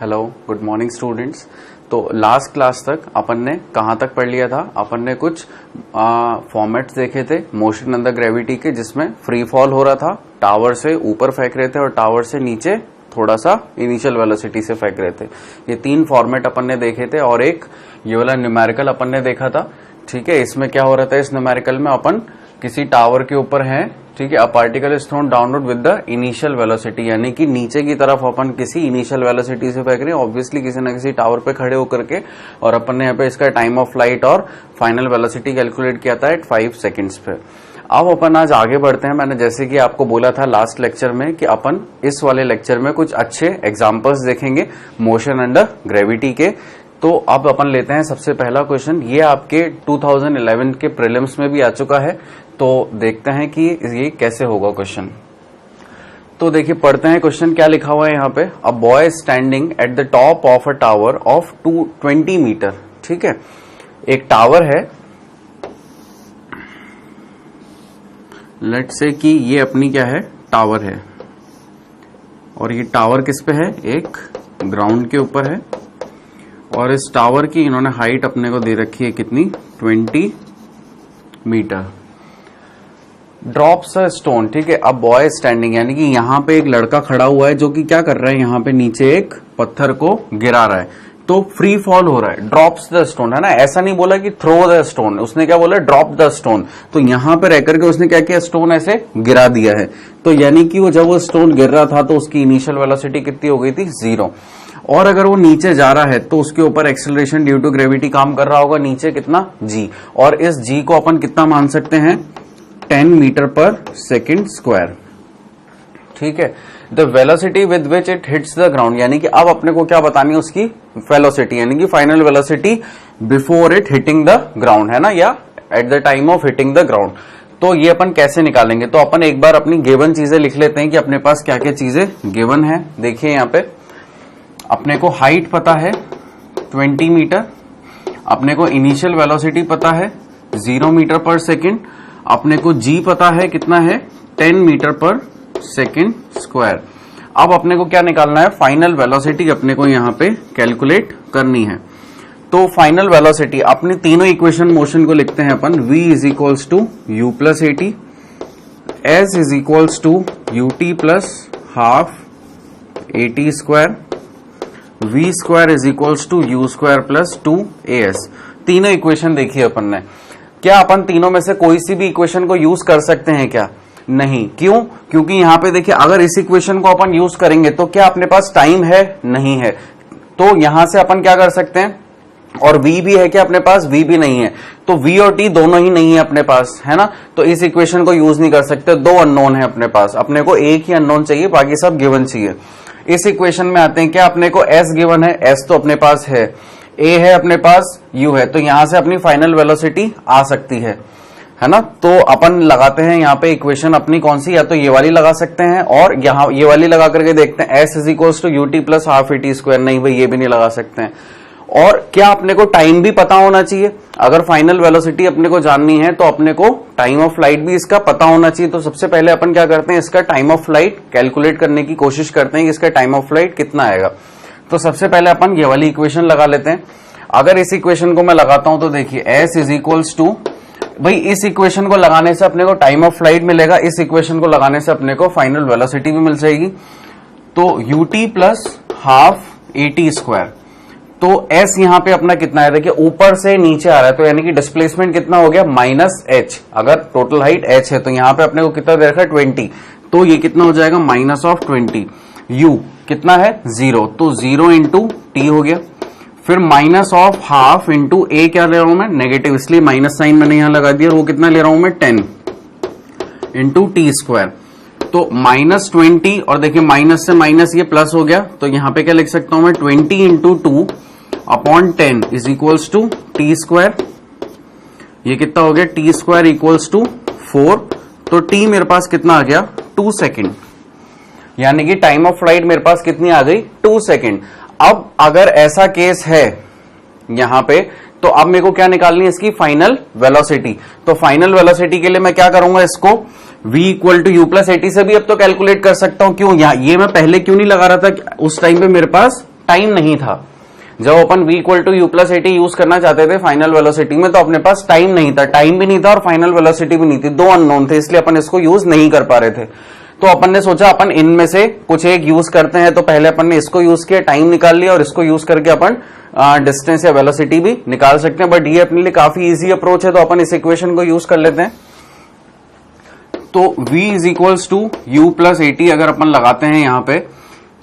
Hello, good morning students. तो last class तक अपन ने कहाँ तक पढ़ लिया था? अपन ने कुछ फॉर्मेट्स देखे थे मोशन अंडर ग्रेविटी के, जिसमें फ्री फॉल हो रहा था, टावर से ऊपर फेंक रहे थे और टावर से नीचे थोड़ा सा इनिशियल वेलोसिटी से फेंक रहे थे। ये तीन फॉर्मेट अपन ने देखे थे और एक ये वाला न्यूमेरिकल अपन ने देखा था। ठीक है, इसमें क्या हो रहा था? इस न्यूमेरिकल में अपन किसी टावर के ऊपर हैं, ठीक है, a particle is throne downward with the initial velocity, यानी कि नीचे की तरफ अपन किसी इनिशियल वेलोसिटी से फेंक रहे हैं, ऑब्वियसली किसी ना किसी टावर पे खड़े होकर के। और अपन ने यहाँ पे इसका टाइम ऑफ फ्लाइट और फाइनल वेलोसिटी कैलकुलेट किया था एट 5 सेकेंड्स पे। अब अपन आज आगे बढ़ते हैं। मैंने जैसे कि आपको बोला था लास्ट लेक्चर में कि अपन इस वाले लेक्चर में कुछ अच्छे एग्जाम्पल्स देखेंगे मोशन अंडर ग्रेविटी के। तो अब अपन लेते हैं सबसे पहला क्वेश्चन। ये आपके 2011 के प्रीलिम्स में भी आ चुका है, तो देखते हैं कि ये कैसे होगा क्वेश्चन। तो देखिए, पढ़ते हैं क्वेश्चन क्या लिखा हुआ है यहाँ पे। A boy standing at the top of a tower of 20 metre. ठीक है, एक टावर है, लेट्स से कि ये अपनी क्या है, टावर है, और ये टावर किस पे है? एक ग्राउंड के ऊपर है। और इस टावर की इन्होंने हाइट अपने को दे रखी है कितनी? 20 मीटर। Drops a stone. ठीक है, अब बॉय स्टैंडिंग, यानी कि यहाँ पे एक लड़का खड़ा हुआ है जो कि क्या कर रहा है, यहाँ पे नीचे एक पत्थर को गिरा रहा है, तो फ्री फॉल हो रहा है। ड्रॉप्स द स्टोन, है ना, ऐसा नहीं बोला कि थ्रो द स्टोन, उसने क्या बोला? Drop the stone. तो यहाँ पे रह करके उसने क्या किया? स्टोन ऐसे गिरा दिया है। तो यानी कि वो जब वो स्टोन गिर रहा था तो उसकी इनिशियल वेलोसिटी कितनी हो गई थी? 0। और अगर वो नीचे जा रहा है तो उसके ऊपर एक्सेलरेशन ड्यू टू ग्रेविटी काम कर रहा होगा, नीचे कितना? g। और इस g को अपन कितना मान सकते हैं? 10 मीटर पर सेकेंड स्क्वायर। ठीक है, the velocity with which it hits the ground, यानी कि अब अपने को क्या बतानी है? उसकी वेलोसिटी, यानी कि final velocity before it hitting the ground, है ना, या at the time of hitting the ground. तो ये अपन कैसे निकालेंगे? तो अपन एक बार अपनी गिवन चीजें लिख लेते हैं कि अपने पास क्या क्या चीजें गिवन है। देखिए यहाँ पे अपने को हाइट पता है 20 मीटर, अपने को इनिशियल वेलोसिटी पता है 0 मीटर पर सेकेंड, अपने को g पता है कितना है? 10 मीटर पर सेकेंड स्क्वायर। अब अपने को क्या निकालना है? फाइनल वेलोसिटी अपने को यहाँ पे कैलकुलेट करनी है। तो फाइनल वेलोसिटी अपने तीनों इक्वेशन मोशन को लिखते हैं अपन। v is equals to u plus a t, s is equals to u t plus half a t square, v square is equals to u square plus 2as। तीनों equation देखिए अपन ने। क्या अपन तीनों में से कोई सी भी इक्वेशन को यूज कर सकते हैं क्या? नहीं। क्यों? क्योंकि यहाँ पे देखिए, अगर इस इक्वेशन को अपन यूज करेंगे तो क्या अपने पास टाइम है? नहीं है। तो यहां से अपन क्या कर सकते हैं? और v भी है क्या अपने पास? v भी नहीं है, तो v और t दोनों ही नहीं है अपने पास, है ना। तो इस इक्वेशन को यूज नहीं कर सकते। दो अननोन है अपने पास, अपने को एक ही अननोन चाहिए, बाकी सब गिवन चाहिए। इस इक्वेशन में आते हैं, क्या अपने को s गिवन है? s तो अपने पास है, a है अपने पास, u है, तो यहां से अपनी फाइनल वेलोसिटी आ सकती है ना। तो अपन लगाते हैं यहाँ पे इक्वेशन अपनी कौन सी, या तो ये वाली लगा सकते हैं और यहाँ ये वाली लगा करके देखते हैं, s is equals to u t plus half a t square. नहीं भाई, ये भी नहीं लगा सकते हैं। और क्या अपने को टाइम भी पता होना चाहिए? अगर फाइनल वेलोसिटी अपने को जाननी है तो अपने को टाइम ऑफ फ्लाइट भी इसका पता होना चाहिए। तो सबसे पहले अपन क्या करते हैं? इसका टाइम ऑफ फ्लाइट कैलकुलेट करने की कोशिश करते हैं कि इसका टाइम ऑफ फ्लाइट कितना आएगा। तो सबसे पहले अपन ये वाली इक्वेशन लगा लेते हैं। अगर इस इक्वेशन को मैं लगाता हूं तो देखिए, एस इज इक्वल्स टू, भाई इस इक्वेशन को लगाने से अपने को टाइम ऑफ फ्लाइट मिलेगा, इस इक्वेशन को लगाने से अपने को फाइनल वेलोसिटी भी मिल जाएगी। तो you t plus half a t square. तो s यहाँ पे अपना कितना है? देखिए ऊपर से नीचे आ रहा है, तो यानी कि डिस्प्लेसमेंट कितना हो गया? -h। अगर टोटल हाइट h है तो यहाँ पे अपने को कितना दे रखा है? 20। तो ये कितना हो जाएगा? -20। u कितना है? 0, तो 0 इंटू टी हो गया। फिर -हाफ इंटू a क्या ले रहा हूं मैं? नेगेटिव, इसलिए माइनस साइन मैंने यहां लगा दिया। वो कितना ले रहा हूं मैं? 10 इंटू टी स्क्वायर। तो -20, और देखिए माइनस से माइनस ये प्लस हो गया, तो यहां पे क्या लिख सकता हूं मैं? 20 into 2 upon 10 is equals to t square. ये कितना हो गया? T square equals to 4। तो टी मेरे पास कितना आ गया? 2 सेकेंड, यानी कि टाइम ऑफ फ्लाइट मेरे पास कितनी आ गई? 2 सेकेंड। अब अगर ऐसा केस है यहां पे, तो अब मेरे को क्या निकालनी है? इसकी फाइनल वेलोसिटी। तो फाइनल वेलोसिटी के लिए मैं क्या करूंगा? इसको v equal to u plus a t से भी अब तो कैलकुलेट कर सकता हूं। क्यों? ये मैं पहले क्यों नहीं लगा रहा था? उस टाइम पे मेरे पास टाइम नहीं था। जब अपन v equal to u plus a t use करना चाहते थे फाइनल वेलोसिटी में, तो अपने पास टाइम नहीं था, टाइम भी नहीं था और फाइनल वेलोसिटी भी नहीं थी, दो अननोन थे, इसलिए अपन इसको यूज नहीं कर पा रहे थे। तो अपन ने सोचा अपन इनमें से कुछ एक यूज करते हैं, तो पहले अपन ने इसको यूज किया, टाइम निकाल लिया, और इसको यूज करके अपन डिस्टेंस या वेलोसिटी भी निकाल सकते हैं। बट ये अपने लिए काफी इजी अप्रोच है, तो अपन इस इक्वेशन को यूज कर लेते हैं। तो v is equals to u plus a t अगर अपन लगाते हैं यहां पे,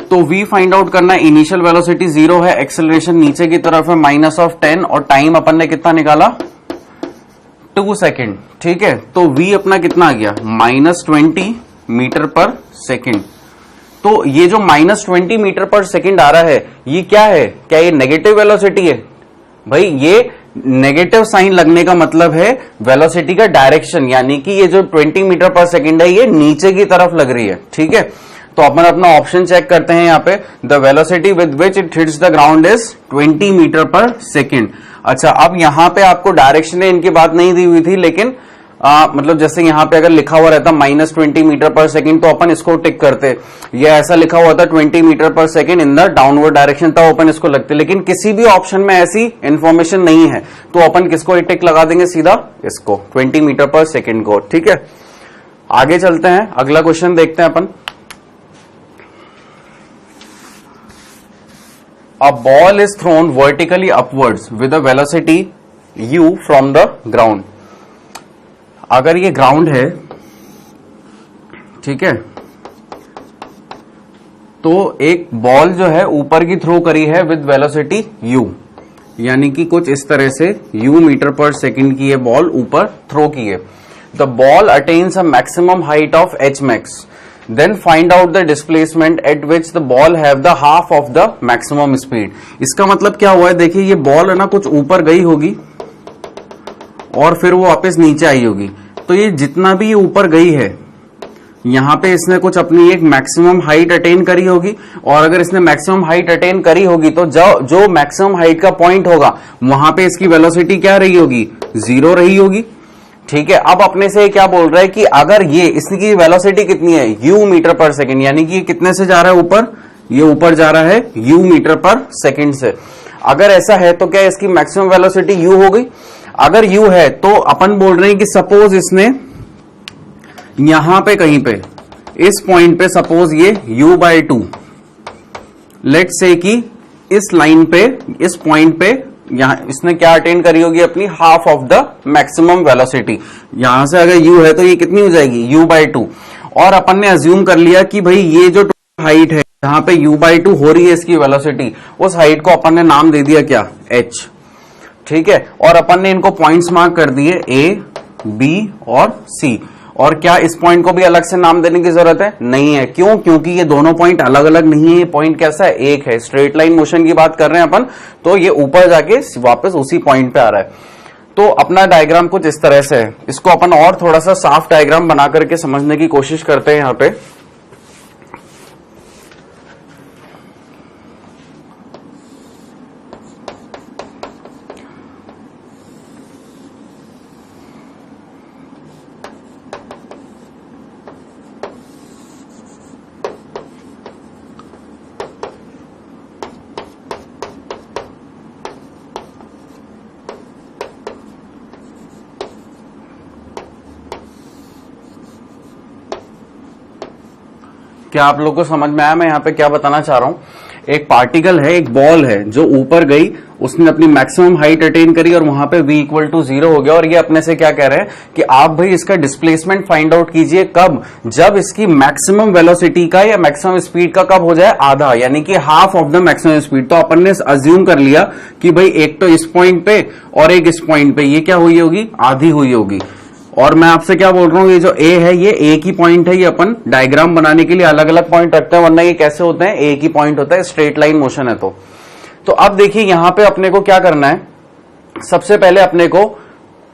तो v फाइंड आउट करना है, इनिशियल वेलोसिटी 0 है, एक्सेलरेशन नीचे की तरफ है -10, और टाइम अपन ने कितना निकाला 2 सेकेंड। ठीक है, तो v अपना कितना आ गया -20 मीटर पर सेकेंड। तो ये जो -20 मीटर पर सेकेंड आ रहा है, ये क्या है, क्या ये नेगेटिव वेलोसिटी है? भाई ये नेगेटिव साइन लगने का मतलब है वेलोसिटी का डायरेक्शन, यानी कि ये जो 20 मीटर पर सेकेंड है ये नीचे की तरफ लग रही है। ठीक है, तो अपन अपना ऑप्शन चेक करते हैं यहाँ पे, the velocity with which it hits the ground is 20 metre per second. अच्छा, अब यहाँ पे आपको डायरेक्शन है इनकी बात नहीं दी हुई थी, लेकिन मतलब जैसे यहाँ पे अगर लिखा हुआ रहता -20 मीटर पर सेकेंड, तो अपन इसको टिक करते। ये ऐसा लिखा हुआ था 20 metre per second in the downward direction, तब अपन इसको लगते। लेकिन किसी भी ऑप्शन में ऐसी इंफॉर्मेशन नहीं है, तो अपन किसको टिक लगा देंगे, सीधा इसको 20 मीटर पर सेकेंड को। ठीक है, आगे चलते हैं, अगला क्वेश्चन देखते हैं अपन। A ball is thrown vertically upwards with a velocity u from the ground. अगर ये ग्राउंड है, ठीक है, तो एक बॉल जो है ऊपर की थ्रो करी है विद वेलोसिटी u, यानी कि कुछ इस तरह से u मीटर पर सेकेंड की ये बॉल ऊपर थ्रो की है। The ball attains a maximum height of h max. Then find out the displacement at which the ball have the half of the maximum speed. इसका मतलब क्या हुआ है, देखिए ये बॉल है ना कुछ ऊपर गई होगी और फिर वो वापस नीचे आई होगी, तो ये जितना भी ये ऊपर गई है, यहाँ पे इसने कुछ अपनी एक मैक्सिमम हाइट अटेन करी होगी, और अगर इसने मैक्सिमम हाइट अटेन करी होगी तो जो मैक्सिमम हाइट का पॉइंट होगा वहां पे इसकी वेलोसिटी क्या रही होगी, 0 रही होगी। ठीक है, अब अपने से क्या बोल रहा है कि अगर ये इसकी वेलोसिटी कितनी है, u मीटर पर सेकेंड, यानी कि ये कितने से जा रहा है ऊपर, ये ऊपर जा रहा है u मीटर पर सेकेंड से। अगर ऐसा है तो क्या इसकी मैक्सिमम वेलोसिटी u हो गई? अगर u है तो अपन बोल रहे हैं कि सपोज इसने यहां पे कहीं पे इस पॉइंट पे सपोज ये u/2, लेट से कि इस लाइन पे इस पॉइंट पे यहां इसने क्या अटेन करी होगी, अपनी half of the maximum velocity. यहां से अगर u है तो ये कितनी हो जाएगी, u/2। और अपन ने अज्यूम कर लिया कि भाई ये जो हाइट है जहां पे u/2 हो रही है इसकी वेलोसिटी, उस हाइट को अपन ने नाम दे दिया क्या, h। ठीक है, और अपन ने इनको पॉइंट्स मार्क कर दिए a, b और c। और क्या इस पॉइंट को भी अलग से नाम देने की जरूरत है? नहीं है। क्यों? क्योंकि ये दोनों पॉइंट अलग अलग नहीं है, ये पॉइंट कैसा है, एक है। स्ट्रेट लाइन मोशन की बात कर रहे हैं अपन, तो ये ऊपर जाके वापस उसी पॉइंट पे आ रहा है। तो अपना डायग्राम कुछ इस तरह से है। इसको अपन और थोड़ा सा साफ डायग्राम बना करके समझने की कोशिश करते हैं यहाँ पे। क्या आप लोगों को समझ में आया मैं यहाँ पे क्या बताना चाह रहा हूँ? एक पार्टिकल है, एक बॉल है जो ऊपर गई, उसने अपनी मैक्सिमम हाइट अटेन करी और वहां पे v इक्वल टू 0 हो गया। और ये अपने से क्या कह रहे हैं कि आप भाई इसका डिस्प्लेसमेंट फाइंड आउट कीजिए। कब? जब इसकी मैक्सिमम वेलोसिटी का या मैक्सिमम स्पीड का कब हो जाए, आधा, यानी कि half of the maximum speed. तो अपन ने अज्यूम कर लिया कि भाई एक तो इस पॉइंट पे और एक इस पॉइंट पे, ये क्या हुई होगी, आधी हुई होगी। और मैं आपसे क्या बोल रहा हूं, ये जो ए है ये एक ही पॉइंट है। ये अपन डायग्राम बनाने के लिए अलग अलग पॉइंट रखते हैं, वरना ये कैसे होते हैं, एक ही पॉइंट होता है, स्ट्रेट लाइन मोशन है। तो अब देखिए यहां पे अपने को क्या करना है, सबसे पहले अपने को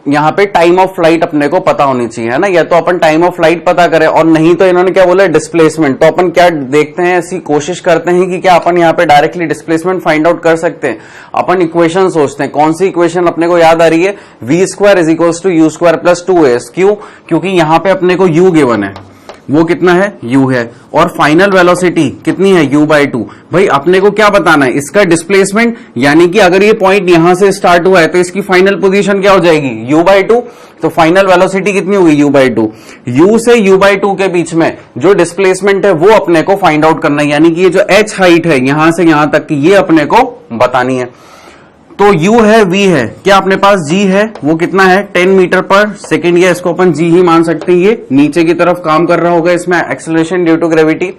यहाँ पे टाइम ऑफ फ्लाइट अपने को पता होनी चाहिए, है ना। या तो अपन टाइम ऑफ फ्लाइट पता करें, और नहीं तो इन्होंने क्या बोला, डिस्प्लेसमेंट। तो अपन क्या देखते हैं, ऐसी कोशिश करते हैं कि क्या अपन यहाँ पे डायरेक्टली डिस्प्लेसमेंट फाइंड आउट कर सकते हैं। अपन इक्वेशन सोचते हैं, कौन सी इक्वेशन अपने को याद आ रही है, v² = u² + 2s। क्यों? क्योंकि यहाँ पे अपने को u गिवन है, वो कितना है, u है। और फाइनल वेलोसिटी कितनी है, u/2। भाई अपने को क्या बताना है, इसका डिस्प्लेसमेंट, यानी कि अगर ये पॉइंट यहां से स्टार्ट हुआ है तो इसकी फाइनल पोजीशन क्या हो जाएगी, u/2। तो फाइनल वेलोसिटी कितनी होगी, u/2। u से u/2 के बीच में जो डिस्प्लेसमेंट है वो अपने को फाइंड आउट करना है, यानी कि ये जो h हाइट है यहां से यहां तक की, ये अपने को बतानी है। तो u है, v है, क्या अपने पास g है, वो कितना है 10 मीटर पर सेकेंड, या इसको अपन g ही मान सकते हैं। ये नीचे की तरफ काम कर रहा होगा, इसमें एक्सेलरेशन ड्यू टू ग्रेविटी।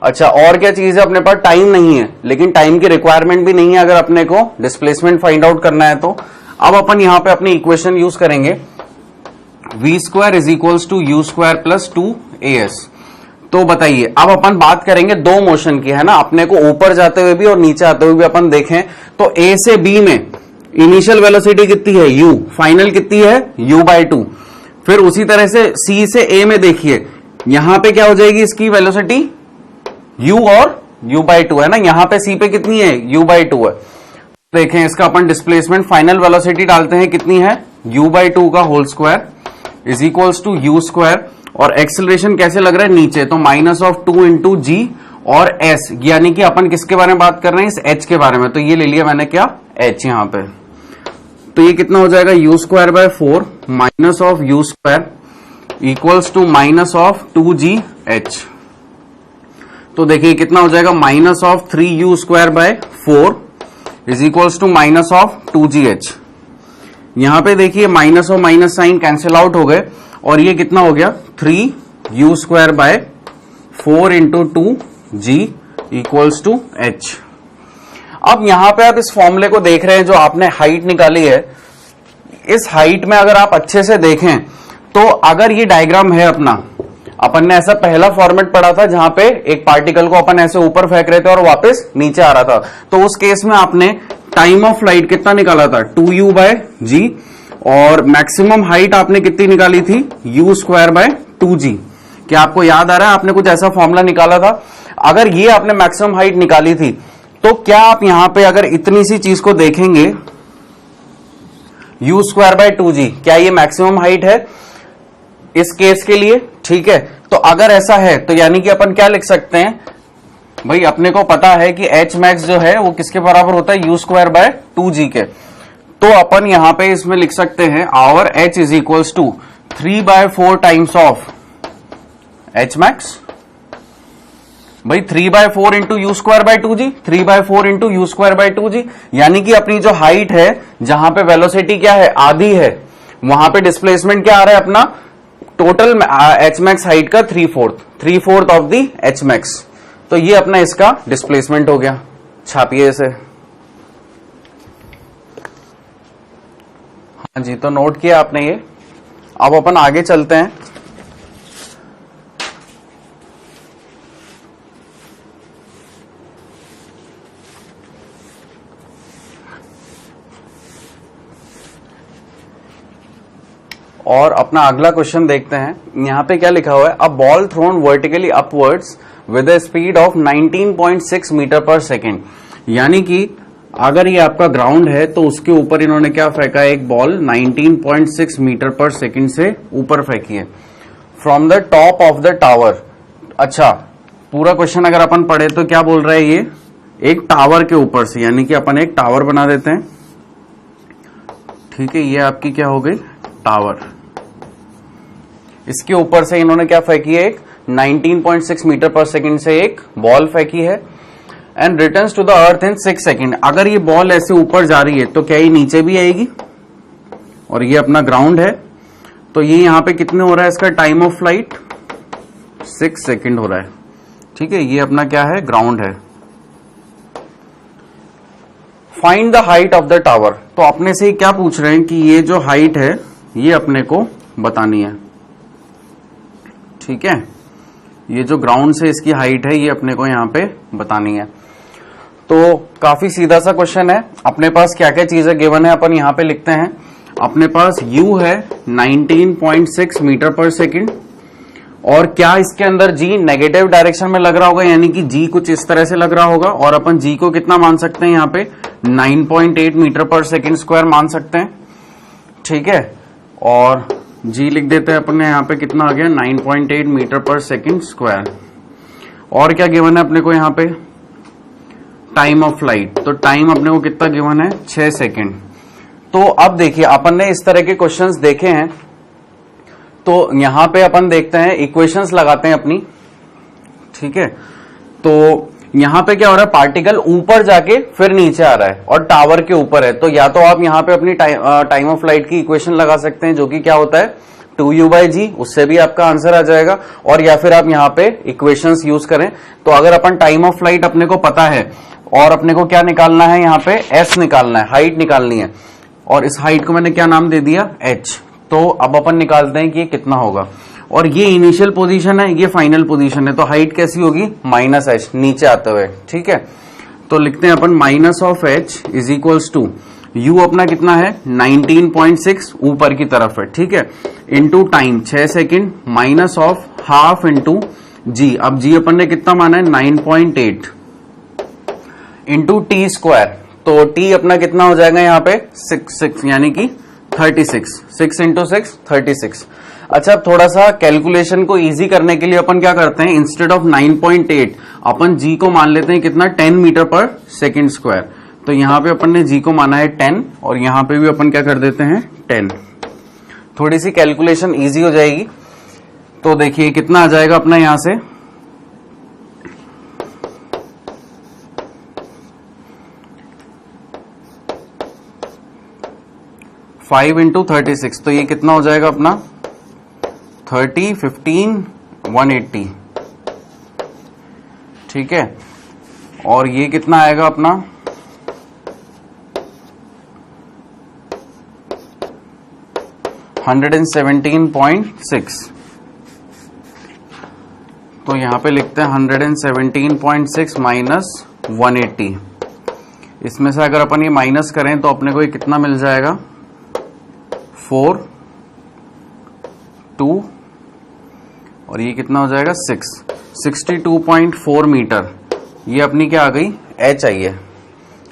अच्छा, और क्या चीज है, अपने पास टाइम नहीं है, लेकिन टाइम की रिक्वायरमेंट भी नहीं है अगर अपने को डिस्प्लेसमेंट फाइंड आउट करना है तो। अब अपन यहां पे अपनी इक्वेशन यूज करेंगे, v² = u² + 2as। तो बताइए, अब अपन बात करेंगे दो मोशन की, है ना, अपने को ऊपर जाते हुए भी और नीचे आते हुए भी अपन देखें तो a से b में इनिशियल वेलोसिटी कितनी है, u, फाइनल कितनी है, u/2। फिर उसी तरह से c से a में देखिए, यहां पे क्या हो जाएगी इसकी वेलोसिटी, u और u/2, है ना। यहां पे c पे कितनी है, u/2 है। देखें इसका अपन डिस्प्लेसमेंट, फाइनल वेलोसिटी डालते हैं, कितनी है, u/2 का होल स्क्वायर = u²। और एक्सेलरेशन कैसे लग रहा है, नीचे, तो -2 × g और s, यानी कि अपन किसके बारे में बात कर रहे हैं, इस h के बारे में। तो ये ले लिया मैंने क्या, h यहां पे। तो ये कितना हो जाएगा, u²/4 - -u² = -2gh। तो देखिए कितना हो जाएगा, -3u²/4 = -2gh। यहां पे देखिए माइनस और माइनस साइन कैंसिल आउट हो गए, और ये कितना हो गया, 3u²/4 × 2g = h। अब यहां पे आप इस फॉर्मूले को देख रहे हैं, जो आपने हाइट निकाली है, इस हाइट में अगर आप अच्छे से देखें तो अगर ये डायग्राम है अपना, अपन ने ऐसा पहला फॉर्मेट पढ़ा था जहां पे एक पार्टिकल को अपन ऐसे ऊपर फेंक रहे थे और वापस नीचे आ रहा था, तो उस केस में आपने टाइम ऑफ फ्लाइट कितना निकाला था, 2u/g, और मैक्सिमम हाइट आपने कितनी निकाली थी, u²/2g। क्या आपको याद आ रहा है, आपने कुछ ऐसा फॉर्मूला निकाला था। अगर ये आपने मैक्सिमम हाइट निकाली थी, तो क्या आप यहां पे अगर इतनी सी चीज को देखेंगे, u²/2g, क्या ये मैक्सिमम हाइट है इस केस के लिए, ठीक है। तो अगर ऐसा है तो यानी कि अपन क्या लिख सकते हैं, भाई अपने को पता है कि h max जो है वो किसके बराबर होता है, u²/2g के। तो अपन यहां पे इसमें लिख सकते हैं our h = 3/4 times of h max। भाई 3/4 × u²/2g, 3/4 × u²/2g, यानी कि अपनी जो हाइट है, जहां पे वेलोसिटी क्या है, आधी है, वहां पे डिस्प्लेसमेंट क्या आ रहा है अपना, टोटल h max हाइट का 3/4 ऑफ दी h max। तो ये अपना इसका डिस्प्लेसमेंट हो गया। छापिए इसे। हाँ जी, तो नोट किया आपने ये। अब अपन आगे चलते हैं। और अपना अगला क्वेश्चन देखते हैं। यहां पे क्या लिखा हुआ है, a ball thrown vertically upwards with a speed of 19.6 metre per second. यानी कि अगर ये आपका ग्राउंड है तो उसके ऊपर इन्होंने क्या फेंका है, एक बॉल 19.6 मीटर पर सेकेंड से ऊपर फेंकी है, from the top of the tower. अच्छा, पूरा क्वेश्चन अगर अपन पढ़े तो क्या बोल रहा है, ये एक टावर के ऊपर से, यानी कि अपन एक टावर बना देते हैं, ठीक है। ये आपकी क्या हो गई, टावर। इसके ऊपर से इन्होंने क्या फेंकी है, एक 19.6 मीटर पर सेकेंड से एक बॉल फेंकी है, and returns to the earth in 6 second. अगर ये बॉल ऐसे ऊपर जा रही है तो क्या ये नीचे भी आएगी, और ये अपना ग्राउंड है, तो ये यहां पे कितने हो रहा है, इसका टाइम ऑफ फ्लाइट 6 सेकेंड हो रहा है, ठीक है। ये अपना क्या है, ग्राउंड है। Find the height of the tower. तो अपने से क्या पूछ रहे हैं कि ये जो हाइट है ये अपने को बतानी है, ठीक है। ये जो ग्राउंड से इसकी हाइट है ये अपने को यहां पे बतानी है। तो काफी सीधा सा क्वेश्चन है। अपने पास क्या क्या चीजें गिवन है अपन यहां पे लिखते हैं। अपने पास u है 19.6 मीटर पर सेकेंड, और क्या इसके अंदर g नेगेटिव डायरेक्शन में लग रहा होगा, यानी कि g कुछ इस तरह से लग रहा होगा, और अपन g को कितना मान सकते हैं, यहाँ पे 9.8 मीटर पर सेकेंड स्क्वायर मान सकते हैं, ठीक है। और जी लिख देते हैं अपने यहाँ पे, कितना आ गया 9.8 मीटर पर सेकेंड स्क्वायर। और क्या गिवन है अपने को यहाँ पे, टाइम ऑफ फ्लाइट। तो टाइम अपने को कितना गिवन है, 6 सेकेंड। तो अब देखिए अपन ने इस तरह के क्वेश्चंस देखे हैं, तो यहां पे अपन देखते हैं इक्वेशंस लगाते हैं अपनी, ठीक है। तो यहां पे क्या हो रहा है, पार्टिकल ऊपर जाके फिर नीचे आ रहा है और टावर के ऊपर है। तो या तो आप यहां पे अपनी टाइम ऑफ फ्लाइट की इक्वेशन लगा सकते हैं, जो कि क्या होता है 2u/g, उससे भी आपका आंसर आ जाएगा। और या फिर आप यहां पे इक्वेशंस यूज करें। तो अगर अपन टाइम ऑफ फ्लाइट अपने को पता है और अपने को क्या निकालना है, यहाँ पे s निकालना है, हाइट निकालनी है, और इस हाइट को मैंने क्या नाम दे दिया, h। तो अब अपन निकालते हैं कि ये कितना होगा। और ये इनिशियल पोजीशन है, ये फाइनल पोजीशन है, तो हाइट कैसी होगी, -h नीचे आते हुए, ठीक है। तो लिखते हैं अपन -h is equals to, u अपना कितना है 19.6 ऊपर की तरफ है, ठीक है, into time 6 second minus of half into g। अब g अपन ने कितना माना है 9.8 इंटू टी स्क्वायर। तो t अपना कितना हो जाएगा यहाँ पे 6 यानी कि 36, 6 इंटू 6 36। अच्छा, अब थोड़ा सा कैलकुलेशन को इजी करने के लिए अपन क्या करते हैं, इंस्टेड ऑफ 9.8 अपन g को मान लेते हैं कितना 10 मीटर पर सेकेंड स्क्वायर। तो यहां पे अपन ने g को माना है 10 और यहां पे भी अपन क्या कर देते हैं 10। थोड़ी सी कैलकुलेशन इजी हो जाएगी। तो देखिए कितना आ जाएगा अपना यहां से 5 इंटू 36, तो ये कितना हो जाएगा अपना 30, 15, 180, ठीक है। और ये कितना आएगा अपना 117.6। तो यहां पे लिखते हैं 117.6 माइनस 180। इसमें से अगर अपन ये माइनस करें तो अपने को ये कितना मिल जाएगा 4, 2 और ये कितना हो जाएगा 6, 62.4 मीटर। ये अपनी क्या आ गई h आई है,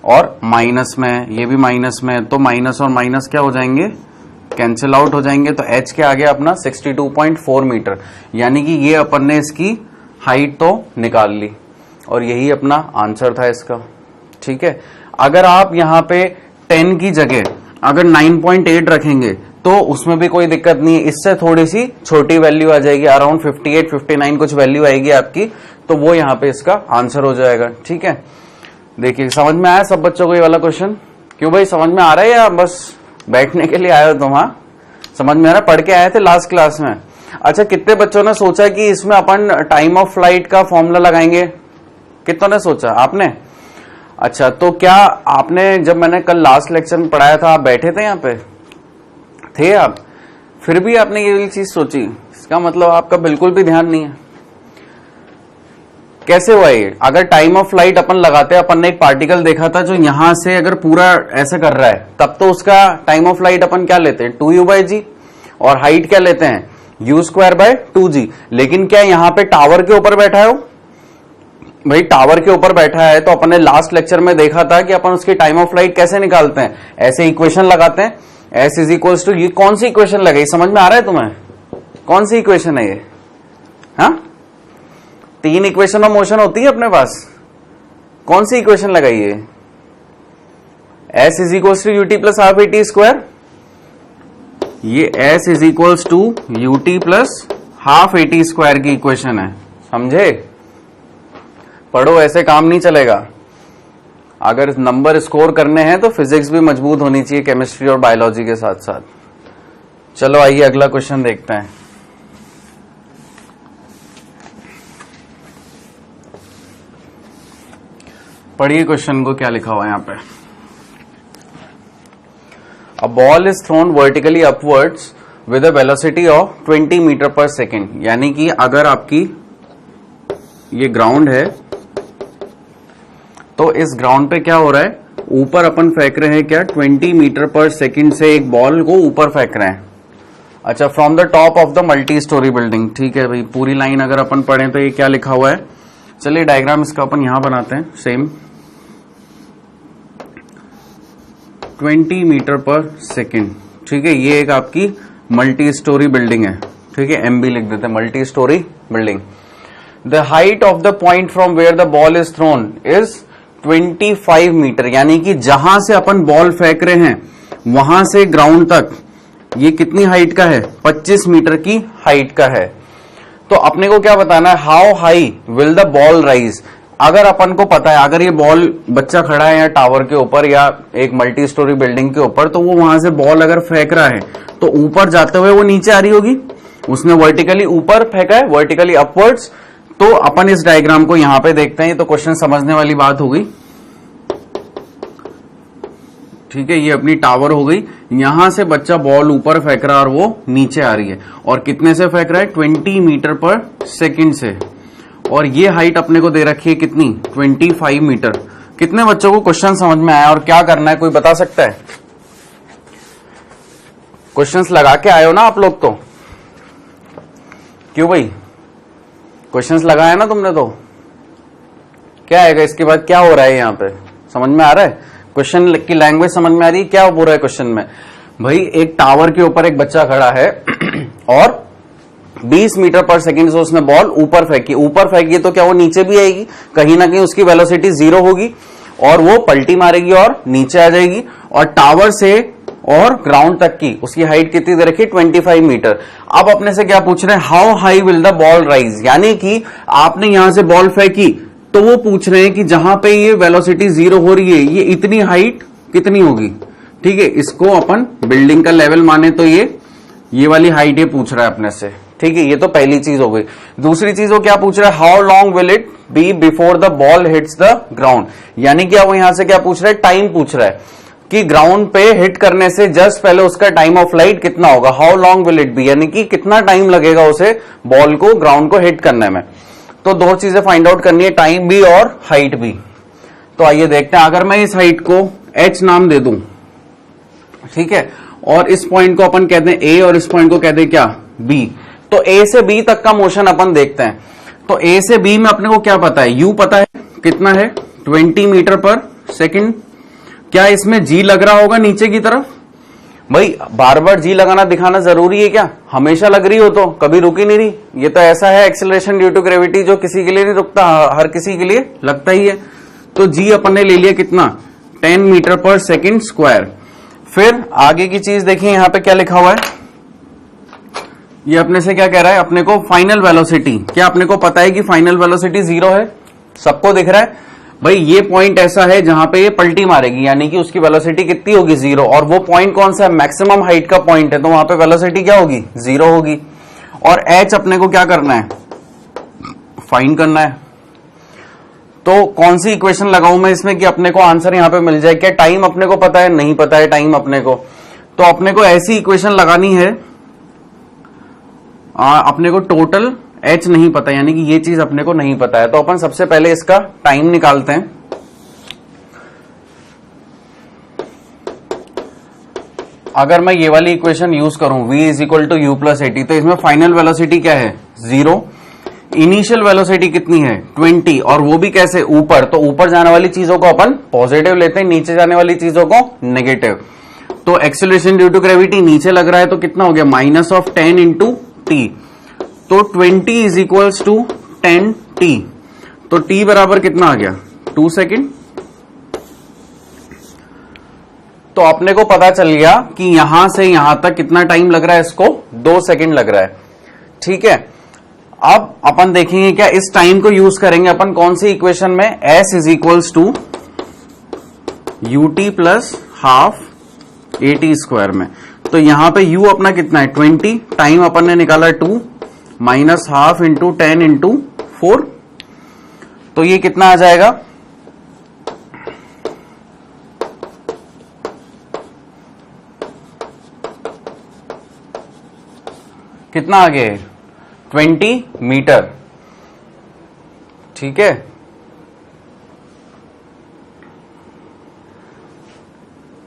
और माइनस में, ये भी माइनस में, तो माइनस और माइनस क्या हो जाएंगे, कैंसिल आउट हो जाएंगे। तो h क्या आ गया अपना 62.4 मीटर, यानी कि ये अपन ने इसकी हाइट तो निकाल ली और यही अपना आंसर था इसका, ठीक है। अगर आप यहाँ पे 10 की जगह अगर 9.8 रखेंगे तो उसमें भी कोई दिक्कत नहीं है, इससे थोड़ी सी छोटी वैल्यू आ जाएगी, अराउंड 58, 59 कुछ वैल्यू आएगी आपकी, तो वो यहाँ पे इसका आंसर हो जाएगा, ठीक है। देखिए समझ में आया सब बच्चों को ये वाला क्वेश्चन? क्यों भाई, समझ में आ रहा है या बस बैठने के लिए आए हो तुम? हाँ समझ में आ रहा है, पढ़ के आए थे लास्ट क्लास में। अच्छा, कितने बच्चों ने सोचा कि इसमें अपन टाइम ऑफ फ्लाइट का फॉर्मूला लगाएंगे? कितनों ने सोचा? आपने? अच्छा, तो क्या आपने, जब मैंने कल लास्ट लेक्चर में पढ़ाया था, आप बैठे थे यहाँ पे? थे आप? फिर भी आपने ये चीज सोची, इसका मतलब आपका बिल्कुल भी ध्यान नहीं है। कैसे हुआ ये? अगर टाइम ऑफ फ्लाइट अपन लगाते हैं, अपन ने एक पार्टिकल देखा था जो यहां से अगर पूरा ऐसे कर रहा है, तब तो उसका टाइम ऑफ फ्लाइट अपन क्या लेते हैं 2u/g, और हाइट क्या लेते हैं u²/2g। लेकिन क्या यहां पे टावर के ऊपर बैठा है? भाई टावर के ऊपर बैठा है तो अपन ने लास्ट लेक्चर में देखा था कि अपन उसकी टाइम ऑफ फ्लाइट कैसे निकालते हैं, ऐसे इक्वेशन लगाते हैं, s इज इक्वल्स टू, ये कौन सी इक्वेशन लगाई, समझ में आ रहा है तुम्हें? कौन सी इक्वेशन है ये? हाँ, 3 इक्वेशन ऑफ मोशन होती है अपने पास, कौन सी इक्वेशन लगाई है? s is equals to ut plus half at square. ये s is equals to ut plus half at square की इक्वेशन है, समझे? पढ़ो, ऐसे काम नहीं चलेगा। अगर नंबर स्कोर करने हैं तो फिजिक्स भी मजबूत होनी चाहिए केमिस्ट्री और बायोलॉजी के साथ साथ। चलो आइए अगला क्वेश्चन देखते हैं। पढ़िए क्वेश्चन को, क्या लिखा हुआ है यहाँ पे। A ball is thrown vertically upwards with a velocity of 20 metre per second. यानी कि अगर आपकी ये ग्राउंड है तो इस ग्राउंड पे क्या हो रहा है, ऊपर अपन फेंक रहे हैं क्या 20 मीटर पर सेकेंड से एक बॉल को ऊपर फेंक रहे हैं। अच्छा, from the top of the multi storey building. ठीक है भाई, पूरी लाइन अगर अपन पढ़ें तो ये क्या लिखा हुआ है, चलिए डायग्राम इसका अपन यहां बनाते हैं सेम। 20 मीटर पर सेकेंड, ठीक है, ये एक आपकी मल्टी स्टोरी बिल्डिंग है, ठीक है, एमबी लिख देते हैं, multi storey building. The height of the point from where the ball is thrown is 25 metre, यानी कि जहां से अपन बॉल फेंक रहे हैं वहां से ग्राउंड तक ये कितनी हाइट का है, 25 मीटर की हाइट का है। तो अपने को क्या बताना है, how high will the ball rise. अगर अपन को पता है, अगर ये बॉल बच्चा खड़ा है या टावर के ऊपर या एक मल्टी स्टोरी बिल्डिंग के ऊपर, तो वो वहां से बॉल अगर फेंक रहा है तो ऊपर जाते हुए वो नीचे आ रही होगी, उसने वर्टिकली ऊपर फेंका है, वर्टिकली अपवर्ड्स। तो अपन इस डायग्राम को यहां पे देखते हैं, तो क्वेश्चन समझने वाली बात हो गई, ठीक है। ये अपनी टावर हो गई, यहां से बच्चा बॉल ऊपर फेंक रहा है और वो नीचे आ रही है, और कितने से फेंक रहा है, 20 मीटर पर सेकंड से, और ये हाइट अपने को दे रखी है कितनी, 25 मीटर। कितने बच्चों को क्वेश्चन समझ में आया और क्या करना है, कोई बता सकता है? क्वेश्चंस लगा के आए हो ना आप लोग तो, क्यों भाई, क्वेश्चंस लगाया ना तुमने तो, क्या आएगा इसके बाद, क्या हो रहा है यहाँ पे, समझ में आ रहा है? क्वेश्चन की लैंग्वेज समझ में आ रही है, क्या हो रहा है क्वेश्चन में? भाई एक टावर के ऊपर एक बच्चा खड़ा है और 20 मीटर पर सेकंड से उसने बॉल ऊपर फेंकी, ऊपर फेंकी तो क्या वो नीचे भी आएगी, कहीं ना कहीं उसकी वेलोसिटी 0 होगी और वो पलटी मारेगी और नीचे आ जाएगी। और टावर से और ग्राउंड तक की उसकी हाइट कितनी दे रखी, 25 मीटर। अब अपने से क्या पूछ रहे हैं, how high will the ball rise, यानी कि आपने यहां से बॉल फेंकी तो वो पूछ रहे हैं कि जहां पे ये वेलोसिटी 0 हो रही है, ये इतनी हाइट कितनी होगी, ठीक है। इसको अपन बिल्डिंग का लेवल माने तो ये वाली हाइट ये पूछ रहा है अपने से, ठीक है। ये तो पहली चीज हो गई। दूसरी चीज वो क्या पूछ रहा है, how long will it B before the ball hits the ground, यानी कि वो यहां से क्या पूछ रहा है, टाइम पूछ रहा है कि ग्राउंड पे हिट करने से जस्ट पहले उसका टाइम ऑफ फ्लाइट कितना होगा, how long will it B, यानी कि कितना टाइम लगेगा उसे बॉल को ग्राउंड को हिट करने में। तो दो चीजें फाइंड आउट करनी है, टाइम भी और हाइट भी। तो आइए देखते हैं, अगर मैं इस हाइट को h नाम दे दूं, ठीक है, और इस पॉइंट को अपन कहते हैं a और इस पॉइंट को कहते हैं क्या, b, तो a से b तक का मोशन अपन देखते हैं। तो a से b में अपने को क्या पता है, u पता है कितना है, 20 मीटर पर सेकंड। क्या इसमें g लग रहा होगा नीचे की तरफ? भाई बार बार जी लगाना दिखाना जरूरी है क्या, हमेशा लग रही हो तो कभी रुक ही नहीं रही। ये तो ऐसा है एक्सेलरेशन ड्यू टू ग्रेविटी, जो किसी के लिए नहीं रुकता, हर किसी के लिए लगता ही है। तो जी अपन ने ले लिया कितना, 10 मीटर पर सेकंड स्क्वायर। फिर आगे की चीज देखिए, यहां पे क्या लिखा हुआ है, ये अपने से क्या कह रहा है, अपने को फाइनल वेलोसिटी, क्या अपने को पता है कि फाइनल वेलोसिटी 0 है, सबको दिख रहा है। भाई ये पॉइंट ऐसा है जहां पे ये पलटी मारेगी, यानी कि उसकी वेलोसिटी कितनी होगी, 0, और वो पॉइंट कौन सा है, मैक्सिमम हाइट का पॉइंट है, तो वहां पे वेलोसिटी क्या होगी, 0 होगी। और h अपने को क्या करना है, फाइंड करना है। तो कौन सी इक्वेशन लगाऊं मैं इसमें कि अपने को आंसर यहां पे मिल जाए? क्या टाइम अपने को पता है, नहीं पता है टाइम अपने को, तो अपने को ऐसी इक्वेशन लगानी है, अपने को टोटल h नहीं पता, यानी कि ये चीज अपने को नहीं पता है। तो अपन सबसे पहले इसका टाइम निकालते हैं। अगर मैं ये वाली इक्वेशन यूज करूं, v is equal to u plus 80, तो इसमें फाइनल वेलोसिटी क्या है, 0, इनिशियल वेलोसिटी कितनी है, 20, और वो भी कैसे, ऊपर। तो ऊपर जाने वाली चीजों को अपन पॉजिटिव लेते हैं, नीचे जाने वाली चीजों को नेगेटिव। तो एक्सेलरेशन ड्यू टू ग्रेविटी नीचे लग रहा है, तो कितना हो गया, -10 इंटू टी, तो 20 इज इक्वल्स टू 10t, तो t बराबर कितना आ गया, 2 सेकेंड। तो अपने को पता चल गया कि यहां से यहां तक कितना टाइम लग रहा है, इसको 2 सेकेंड लग रहा है, ठीक है। अब अपन देखेंगे क्या इस टाइम को यूज करेंगे अपन कौन सी इक्वेशन में, s is equals to ut plus half at square में। तो यहां पे u अपना कितना है, 20, टाइम अपन ने निकाला 2, माइनस हाफ इंटू 10 इंटू 4, तो ये कितना आ जाएगा, कितना आ गया, 20 मीटर, ठीक है।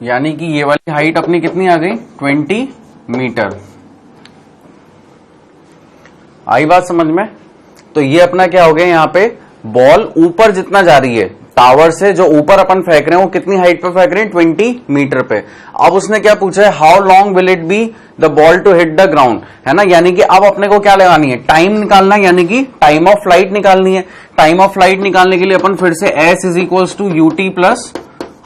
यानी कि ये वाली हाइट अपनी कितनी आ गई, 20 मीटर। आई बात समझ में? तो ये अपना क्या हो गया, यहाँ पे बॉल ऊपर जितना जा रही है टावर से जो ऊपर अपन फेंक रहे हैं वो कितनी हाइट पे फेंक रहे हैं, 20 मीटर पे। अब उसने क्या पूछा है, how long will it be the ball to hit the ground, है ना। यानी कि अब अपने को क्या लगानी है, टाइम निकालना, यानी कि टाइम ऑफ फ्लाइट निकालनी है। टाइम ऑफ फ्लाइट निकालने के लिए अपन फिर से s is equals to ut plus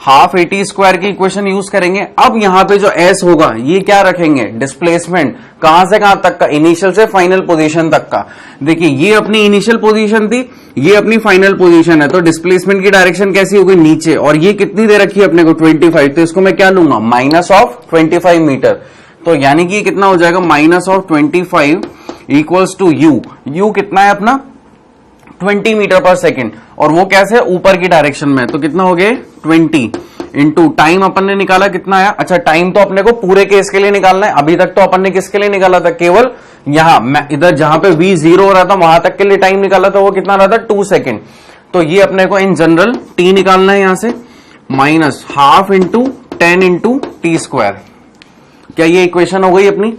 half AT square की इक्वेशन यूज करेंगे। अब यहां पे जो s होगा ये क्या रखेंगे, डिस्प्लेसमेंट, कहां से कहां तक का, इनिशियल से फाइनल पोजीशन तक का। देखिए ये अपनी इनिशियल पोजीशन थी, ये अपनी फाइनल पोजीशन है, तो डिस्प्लेसमेंट की डायरेक्शन कैसी होगी, नीचे। और ये कितनी दे रखी है अपने को, 25, तो इसको मैं क्या लूंगा, माइनस ऑफ 25 मीटर। तो यानी कि कितना हो जाएगा, minus of 25 equals to u कितना है अपना, 20 मीटर पर सेकेंड, और वो कैसे, ऊपर की डायरेक्शन में। तो कितना हो गया, 20 इंटू टाइम अपन ने निकाला कितना आया। अच्छा, टाइम तो अपने को पूरे केस के लिए निकालना है, अभी तक तो अपन ने किसके लिए निकाला था, केवल यहां इधर जहां पे v 0 हो रहा था वहां तक के लिए टाइम निकाला था, वो कितना रहा था, 2 सेकेंड। तो ये अपने को इन जनरल t निकालना है यहां से, minus half into 10 into t square. क्या ये इक्वेशन हो गई अपनी।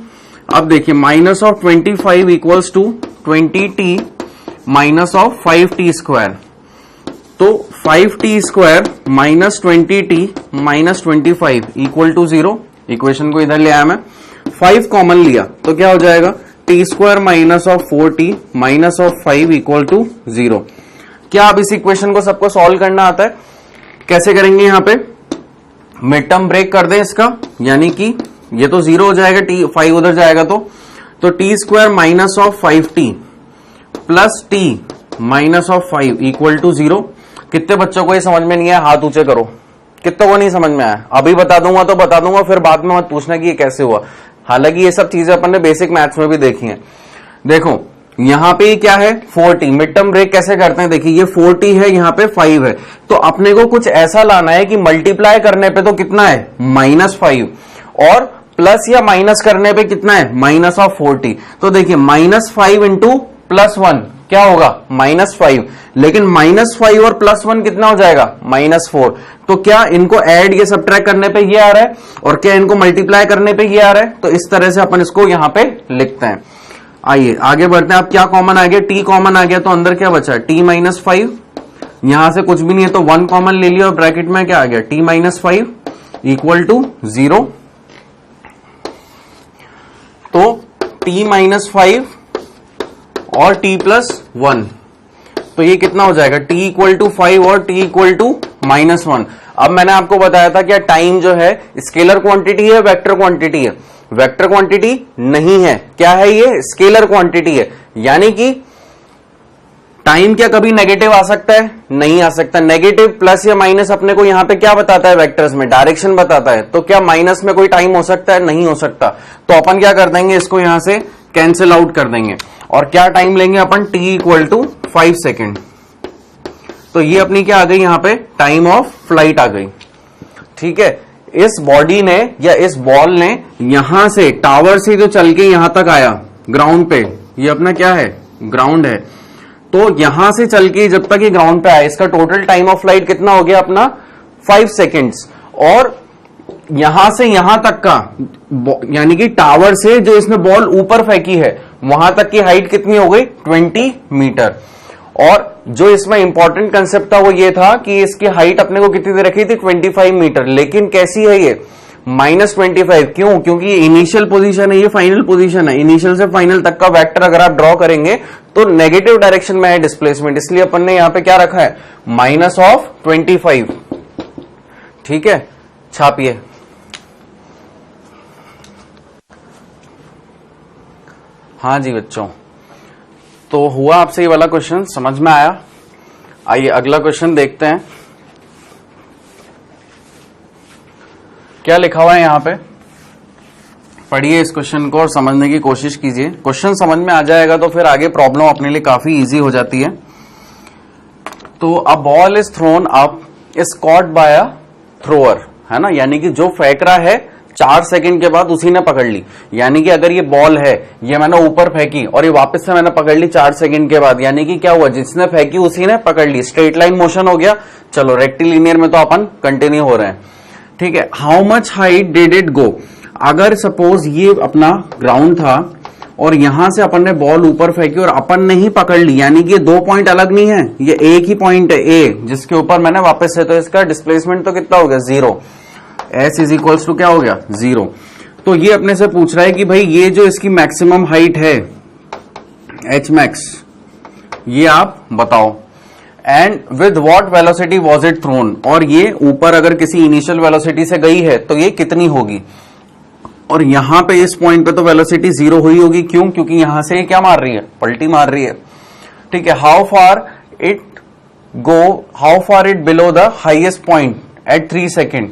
अब देखिए minus of 25 equals to 20t minus of 5t square, तो 5t square minus 20t minus 25 equal to 0। Equation को इधर ले आया मैं, 5 कॉमन लिया तो क्या हो जाएगा, t square minus of 4t minus of 5 equal to 0। क्या आप इस इक्वेशन को सबको सॉल्व करना आता है, कैसे करेंगे, यहां पे मिड टर्म ब्रेक कर दें इसका, यानी कि ये तो 0 हो जाएगा, t 5 उधर जाएगा तो t square minus of 5t plus t minus of 5 equal to 0। कितने बच्चों को ये समझ में नहीं आया, हाथ ऊंचे करो, कितनों को नहीं समझ में आया। अभी बता दूंगा तो बता दूंगा, फिर बाद में मत पूछना कि ये कैसे हुआ। हालांकि ये सब चीजें अपन ने बेसिक मैथ्स में भी देखी हैं। देखो यहां पे क्या है, 4t, मिड टर्म ब्रेक कैसे करते हैं, देखिए ये 4t है, यहां पे 5 है, तो अपने को कुछ ऐसा लाना है कि मल्टीप्लाई करने पे तो कितना है, -5, और प्लस या माइनस करने पे कितना है, माइनस ऑफ 4t। तो देखिए -5 इंटू +1 क्या होगा, -5, लेकिन -5 और +1 कितना हो जाएगा, -4। तो क्या इनको ऐड या सब्ट्रैक्ट करने पे ये आ रहा है, और क्या इनको मल्टीप्लाई करने पे ये आ रहा है। तो इस तरह से अपन इसको यहां पे लिखते हैं। आइए आगे बढ़ते हैं। अब क्या कॉमन आ गया, t कॉमन आ गया, तो अंदर क्या बचा, t माइनस 5, यहां से कुछ भी नहीं है तो 1 कॉमन ले लिया, और ब्रैकेट में क्या आ गया, t माइनस 5 इक्वल टू 0। तो t माइनस 5 और t प्लस 1, तो ये कितना हो जाएगा, t इक्वल टू 5 और t इक्वल टू -1। अब मैंने आपको बताया था कि टाइम जो है स्केलर क्वांटिटी है, वेक्टर क्वांटिटी है। वेक्टर क्वांटिटी नहीं है, क्या है, ये स्केलर क्वांटिटी है। यानी कि टाइम क्या कभी नेगेटिव आ सकता है, नहीं आ सकता। नेगेटिव, प्लस या माइनस अपने को यहां पे क्या बताता है, वेक्टर्स में डायरेक्शन बताता है। तो क्या माइनस में कोई टाइम हो सकता है, नहीं हो सकता। तो अपन क्या कर देंगे, इसको यहां से कैंसिल आउट कर देंगे, और क्या टाइम लेंगे अपन, t इक्वल टू 5 सेकेंड। तो ये अपनी क्या आ गई, यहां पे टाइम ऑफ फ्लाइट आ गई। ठीक है, इस बॉडी ने या इस बॉल ने यहां से टावर से जो चल के यहां तक आया ग्राउंड पे, ये अपना क्या है, ग्राउंड है, तो यहां से चल के जब तक ये ग्राउंड पे आया, इसका टोटल टाइम ऑफ फ्लाइट कितना हो गया अपना, 5 सेकेंड्स। और यहां से यहां तक का, यानी कि टावर से जो इसने बॉल ऊपर फेंकी है वहां तक की हाइट कितनी हो गई, 20 मीटर। और जो इसमें इंपॉर्टेंट कंसेप्ट था वो ये था कि इसकी हाइट अपने को कितनी दे रखी थी, 25 मीटर। लेकिन कैसी है ये, -25। क्यों, क्योंकि ये इनिशियल पोजीशन है, ये फाइनल पोजीशन है। इनिशियल से फाइनल तक का वेक्टर अगर आप ड्रॉ करेंगे तो नेगेटिव डायरेक्शन में है डिस्प्लेसमेंट, इसलिए अपन ने यहां पे क्या रखा है, -25। ठीक है, छापिए। हाँ जी बच्चों, तो हुआ आपसे ये वाला क्वेश्चन, समझ में आया। आइए अगला क्वेश्चन देखते हैं, क्या लिखा हुआ है यहां पे। पढ़िए इस क्वेश्चन को और समझने की कोशिश कीजिए। क्वेश्चन समझ में आ जाएगा तो फिर आगे प्रॉब्लम अपने लिए काफी इजी हो जाती है। तो अ ball is throne up is caught by a thrower, है ना, यानी कि जो फेंक रहा है 4 सेकंड के बाद उसी ने पकड़ ली। यानी कि अगर ये बॉल है, ये मैंने ऊपर फेंकी और ये वापस से मैंने पकड़ ली 4 सेकंड के बाद, यानी कि क्या हुआ, जिसने फेंकी उसी ने पकड़ ली। स्ट्रेट लाइन मोशन हो गया। चलो रेक्टिलिनियर में तो अपन कंटिन्यू हो रहे हैं। ठीक है, how much height did it go. अगर सपोज ये अपना ग्राउंड था और यहां से अपन ने बॉल ऊपर फेंकी और अपन ने ही पकड़ ली, यानी कि ये 2 पॉइंट अलग नहीं है, ये एक ही पॉइंट है ए, जिसके ऊपर मैंने वापस से, तो इसका डिस्प्लेसमेंट तो कितना हो गया 0, एस इज इक्वल्स टू क्या हो गया 0। तो ये अपने से पूछ रहा है कि भाई ये जो इसकी मैक्सिमम हाइट है एच मैक्स, ये आप बताओ, and with what velocity was it thrown, और ये ऊपर अगर किसी इनिशियल वेलोसिटी से गई है तो ये कितनी होगी। और यहां पे इस पॉइंट पे तो वेलोसिटी 0 हुई होगी, क्यों, क्योंकि यहां से क्या मार रही है, पलटी मार रही है, ठीक है। How far it below the highest point at 3 second.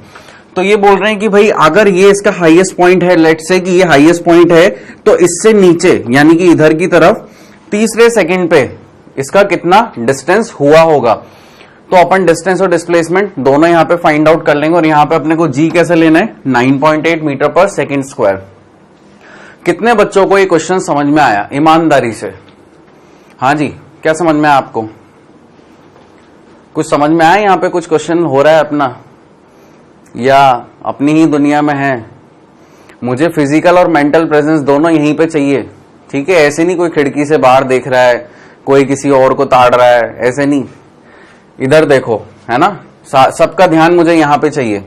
तो ये बोल रहे हैं कि भाई अगर ये इसका हाईएस्ट पॉइंट है, लेट से कि ये हाईएस्ट पॉइंट है, तो इससे नीचे यानी कि इधर की तरफ तीसरे सेकंड पे इसका कितना डिस्टेंस हुआ होगा। तो अपन डिस्टेंस और डिस्प्लेसमेंट दोनों यहां पे फाइंड आउट कर लेंगे, और यहां पे अपने को जी कैसे लेना है 9.8 मीटर पर सेकेंड स्क्वायर। कितने बच्चों को ये क्वेश्चन समझ में आया ईमानदारी से? हाँ जी, क्या समझ में आया आपको? कुछ समझ में आया? यहां पे कुछ क्वेश्चन हो रहा है अपना, या अपनी ही दुनिया में है? मुझे फिजिकल और मेंटल प्रेजेंस दोनों यहीं पे चाहिए, ठीक है। ऐसे नहीं कोई खिड़की से बाहर देख रहा है, कोई किसी और को ताड़ रहा है, ऐसे नहीं, इधर देखो, है ना, सबका ध्यान मुझे यहां पे चाहिए।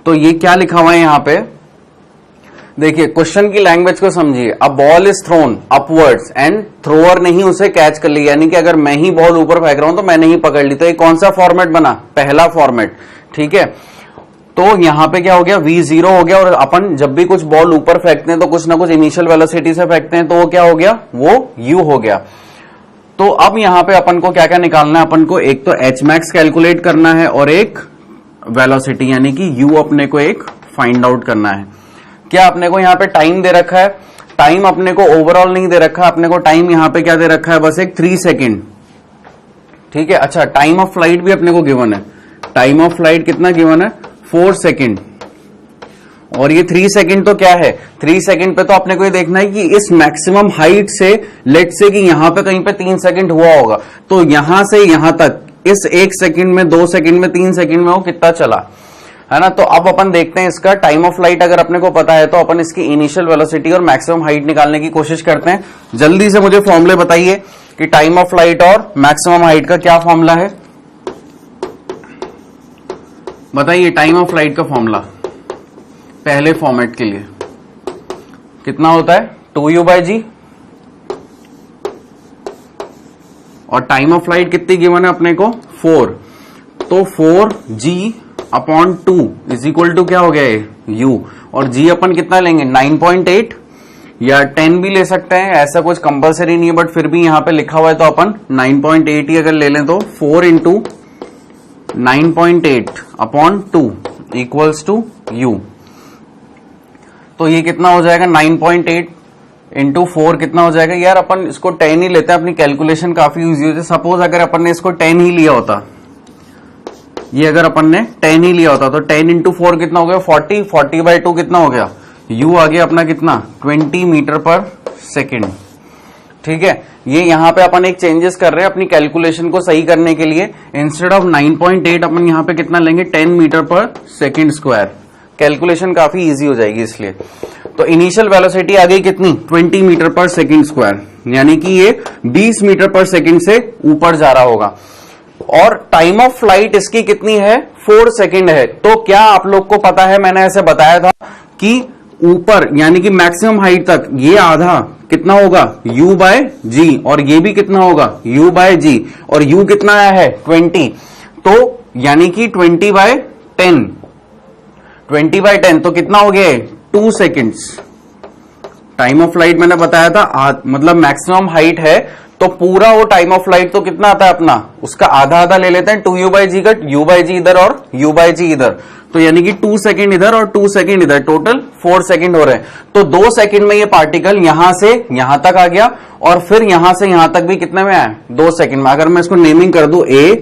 तो ये क्या लिखा हुआ है यहां पे, देखिए क्वेश्चन की लैंग्वेज को समझिए। अ ball is throne upwards and thrower ने ही उसे कैच कर लिया, यानी कि अगर मैं ही बॉल ऊपर फेंक रहा हूं तो मैंने ही पकड़ ली। तो ये कौन सा फॉर्मेट बना, पहला फॉर्मेट, ठीक है। तो यहां पे क्या हो गया, v0 हो गया, और अपन जब भी कुछ बॉल ऊपर फेंकते हैं तो कुछ ना कुछ इनिशियल वेलोसिटी से फेंकते हैं, तो वो क्या हो गया, वो u हो गया। तो अब यहां पे अपन को क्या क्या निकालना है, अपन को एक तो एच मैक्स कैलकुलेट करना है और एक वेलोसिटी यानी कि u अपने को एक फाइंड आउट करना है। क्या अपने को यहां पे टाइम दे रखा है, टाइम अपने को ओवरऑल नहीं दे रखा, अपने को टाइम यहां पे क्या दे रखा है, बस एक 3 सेकेंड, ठीक है। अच्छा, टाइम ऑफ फ्लाइट भी अपने को गिवन है, टाइम ऑफ फ्लाइट कितना गिवन है 4 सेकेंड, और ये 3 सेकेंड तो क्या है, 3 सेकेंड पे तो अपने को ये देखना है कि इस मैक्सिमम हाइट से, लेट से कि यहां पे कहीं पे 3 सेकेंड हुआ होगा, तो यहां से यहां तक इस 1 सेकेंड में, 2 सेकेंड में, 3 सेकेंड में वो कितना चला, है ना। तो अब अपन देखते हैं इसका टाइम ऑफ फ्लाइट अगर अपने को पता है तो अपन इसकी इनिशियल वेलोसिटी और मैक्सिमम हाइट निकालने की कोशिश करते हैं। जल्दी से मुझे फॉर्मूले बताइए कि टाइम ऑफ फ्लाइट और मैक्सिमम हाइट का क्या फॉर्मूला है, बताइए। टाइम ऑफ फ्लाइट का फॉर्मूला पहले फॉर्मेट के लिए कितना होता है, 2u/g, और टाइम ऑफ फ्लाइट कितनी गिवन है अपने को 4, तो 4g/2 इज इक्वल टू क्या हो गया है u, और g अपन कितना लेंगे 9.8 या 10 भी ले सकते हैं, ऐसा कुछ कंपलसरी नहीं है, बट फिर भी यहां पे लिखा हुआ है तो अपन 9.8 ही अगर ले लें तो 4 × 9.8/2 इक्वल्स टू u। तो ये कितना हो जाएगा 9.8 × 4 कितना हो जाएगा, यार अपन इसको 10 ही लेते हैं, अपनी कैलकुलेशन काफी ईजी होती है। सपोज अगर अपन ने इसको 10 ही लिया होता, ये अगर अपन ने 10 ही लिया होता तो 10 × 4 कितना हो गया 40, 40/2 कितना हो गया, u आ गया अपना कितना 20 मीटर पर सेकेंड, ठीक है। ये यहां पे अपन एक चेंजेस कर रहे हैं अपनी कैलकुलेशन को सही करने के लिए, इंस्टेड ऑफ 9.8 अपन यहां पे कितना लेंगे 10 metre per second square, calculation काफी इजी हो जाएगी इसलिए। तो इनिशियल वेलोसिटी आ गई कितनी 20 मीटर पर सेकेंड स्क्वायर, यानी कि ये 20 मीटर पर सेकेंड से ऊपर जा रहा होगा, और टाइम ऑफ फ्लाइट इसकी कितनी है 4 सेकेंड है। तो क्या आप लोग को पता है, मैंने ऐसे बताया था कि ऊपर यानी कि मैक्सिमम हाइट तक ये आधा कितना होगा u/g, और ये भी कितना होगा u/g, और u कितना आया है 20, तो यानी कि 20/10, 20/10 तो कितना हो गया 2 सेकेंड्स। टाइम ऑफ फ्लाइट मैंने बताया था मतलब मैक्सिमम हाइट है, तो पूरा वो टाइम ऑफ फ्लाइट तो कितना आता है अपना, उसका आधा आधा ले लेते हैं, 2u/g का u/g इधर और u/g इधर, तो यानी कि 2 सेकेंड इधर और 2 सेकेंड इधर, टोटल 4 सेकेंड हो रहे हैं। तो 2 सेकेंड में ये पार्टिकल यहां से यहां तक आ गया, और फिर यहां से यहां तक भी कितने में आया 2 सेकेंड में। अगर मैं इसको नेमिंग कर दूं a,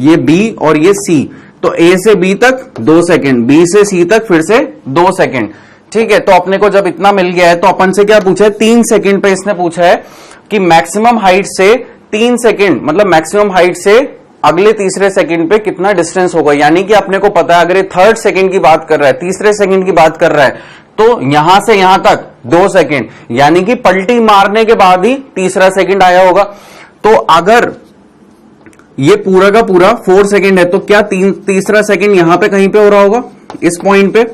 ये b और ये c, तो a से b तक 2 सेकेंड, b से c तक फिर से 2 सेकेंड, ठीक है। तो अपने को जब इतना मिल गया है तो अपन से क्या पूछा है 3 सेकेंड पे इसने पूछा है कि मैक्सिमम हाइट से 3 सेकेंड मतलब मैक्सिमम हाइट से अगले तीसरे सेकंड पे कितना डिस्टेंस होगा, यानी कि अपने को पता है अगर ये 3rd सेकंड की बात कर रहा है, तीसरे सेकंड की बात कर रहा है, तो यहां से यहां तक 2 सेकंड, यानी कि पलटी मारने के बाद ही तीसरा सेकंड आया होगा। तो अगर ये पूरा का पूरा 4 सेकंड है तो क्या तीसरा सेकंड यहां पे कहीं पे हो रहा होगा, इस पॉइंट पे।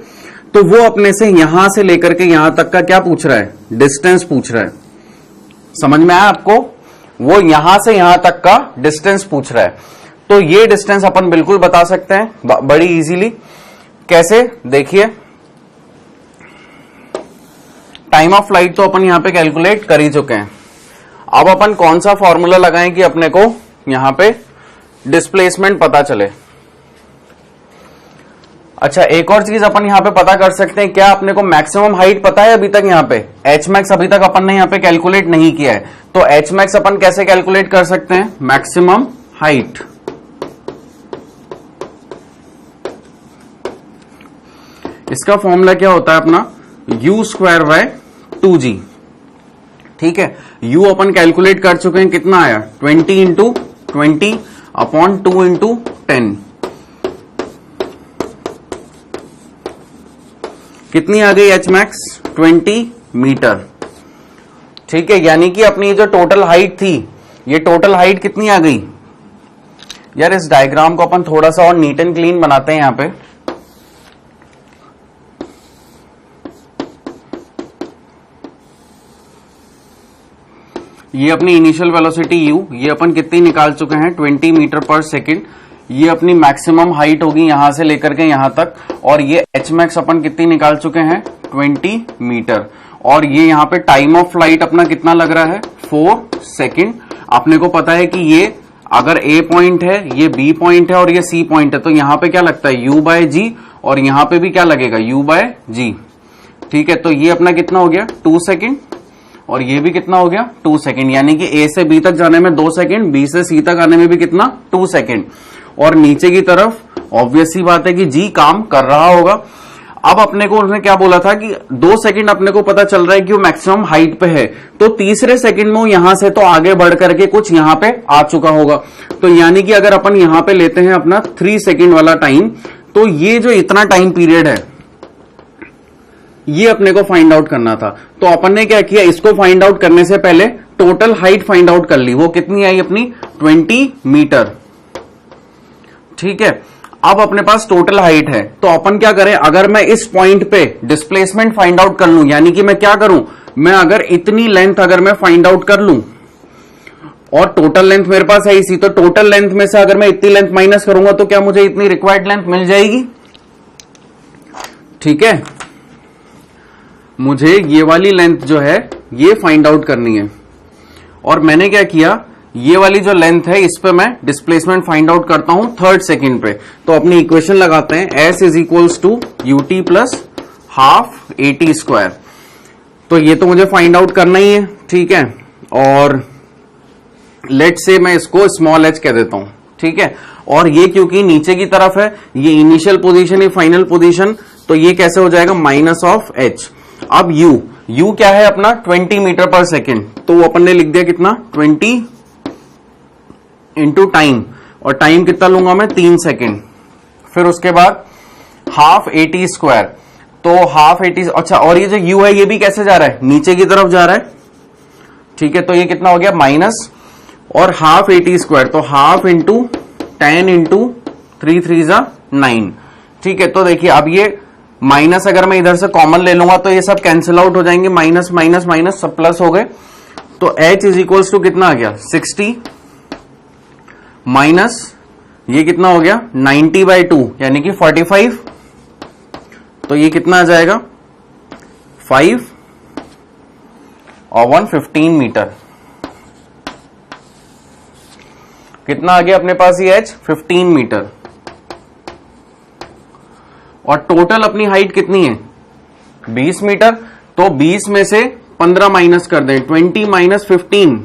तो वो अपने से यहां से लेकर के यहां तक का क्या पूछ रहा है, डिस्टेंस पूछ रहा है। समझ में आया आपको, वो यहां से यहां तक का डिस्टेंस पूछ रहा है। तो ये डिस्टेंस अपन बिल्कुल बता सकते हैं बड़ी इजीली। कैसे, देखिए टाइम ऑफ फ्लाइट तो अपन यहां पे कैलकुलेट कर ही चुके हैं। अब अपन कौन सा फॉर्मूला लगाएं कि अपने को यहां पे डिस्प्लेसमेंट पता चले। अच्छा, एक और चीज अपन यहां पे पता कर सकते हैं, क्या अपने को मैक्सिमम हाइट पता है अभी तक यहां पे? एच मैक्स अभी तक अपन ने यहां पे कैलकुलेट नहीं किया है, तो एच मैक्स अपन कैसे कैलकुलेट कर सकते हैं? मैक्सिमम हाइट, इसका फॉर्मूला क्या होता है अपना? u²/2g। ठीक है, u अपन कैलकुलेट कर चुके हैं, कितना आया? 20 × 20 अपॉन 2 × 10। कितनी आ गई एच मैक्स? 20 मीटर। ठीक है, यानी कि अपनी जो टोटल हाइट थी, ये टोटल हाइट कितनी आ गई? यार इस डायग्राम को अपन थोड़ा सा और नीट एंड क्लीन बनाते हैं यहां पे। ये अपनी इनिशियल वेलोसिटी u, ये अपन कितनी निकाल चुके हैं? 20 मीटर पर सेकेंड। ये अपनी मैक्सिमम हाइट होगी यहां से लेकर के यहां तक, और ये एच मैक्स अपन कितनी निकाल चुके हैं? 20 मीटर। और ये यहां पे टाइम ऑफ फ्लाइट अपना कितना लग रहा है? 4 सेकेंड। अपने को पता है कि ये अगर ए पॉइंट है, ये बी पॉइंट है और ये सी पॉइंट है, तो यहां पे क्या लगता है? u/g, और यहां पे भी क्या लगेगा? u/g। ठीक है, तो ये अपना कितना हो गया? 2 सेकेंड, और ये भी कितना हो गया? 2 सेकेंड। यानी कि ए से बी तक जाने में 2 सेकेंड, बी से सी तक आने में भी कितना? 2 सेकेंड। और नीचे की तरफ ऑब्वियस सी बात है कि जी काम कर रहा होगा। अब अपने को उसने क्या बोला था कि 2 सेकंड अपने को पता चल रहा है कि वो मैक्सिमम हाइट पे है, तो तीसरे सेकंड में वो यहां से तो आगे बढ़ करके कुछ यहां पे आ चुका होगा। तो यानी कि अगर अपन यहां पे लेते हैं अपना 3 सेकंड वाला टाइम, तो ये जो इतना टाइम पीरियड है ये अपने को फाइंड आउट करना था। तो अपन ने क्या किया, इसको फाइंड आउट करने से पहले टोटल हाइट फाइंड आउट कर ली। वो कितनी आई अपनी? 20 मीटर। ठीक है, अब अपने पास टोटल हाइट है, तो अपन क्या करें, अगर मैं इस पॉइंट पे डिस्प्लेसमेंट फाइंड आउट कर लूं, यानी कि मैं क्या करूं, मैं अगर इतनी लेंथ अगर मैं फाइंड आउट कर लूं, और टोटल लेंथ मेरे पास है इसी, तो टोटल लेंथ में से अगर मैं इतनी लेंथ माइनस करूंगा तो क्या मुझे इतनी रिक्वायर्ड लेंथ मिल जाएगी? ठीक है, मुझे ये वाली लेंथ जो है ये फाइंड आउट करनी है, और मैंने क्या किया, ये वाली जो लेंथ है इस पे मैं डिस्प्लेसमेंट फाइंड आउट करता हूं 3rd सेकंड पे। तो अपनी इक्वेशन लगाते हैं, s = ut + हाफ at²। तो ये तो मुझे फाइंड आउट करना ही है। ठीक है, और लेट से मैं इसको स्मॉल h कह देता हूं। ठीक है, और ये क्योंकि नीचे की तरफ है, ये इनिशियल पोजीशन, ये फाइनल पोजीशन, तो ये कैसे हो जाएगा? -h। अब u क्या है अपना? 20 मीटर पर सेकेंड। तो वो अपन ने लिख दिया कितना? 20 इंटू टाइम, और टाइम कितना लूंगा मैं? 3 सेकेंड। फिर उसके बाद हाफ at²। तो हाफ at, अच्छा, और ये जो u है ये भी कैसे जा रहा है? नीचे की तरफ जा रहा है। ठीक है, तो ये कितना हो गया? माइनस, और हाफ at², तो हाफ इंटू 10 इंटू 3 3 9। ठीक है, तो देखिए अब ये माइनस अगर मैं इधर से कॉमन ले लूंगा तो ये सब कैंसिल आउट हो जाएंगे, माइनस माइनस माइनस सब प्लस हो गए। तो h = कितना आ गया? 60 माइनस ये कितना हो गया? 90/2 यानी कि 45। तो ये कितना आ जाएगा? 5 और 115 मीटर। कितना आ गया अपने पास ये h? 15 मीटर। और टोटल अपनी हाइट कितनी है? 20 मीटर। तो 20 में से 15 माइनस कर दें, 20 - 15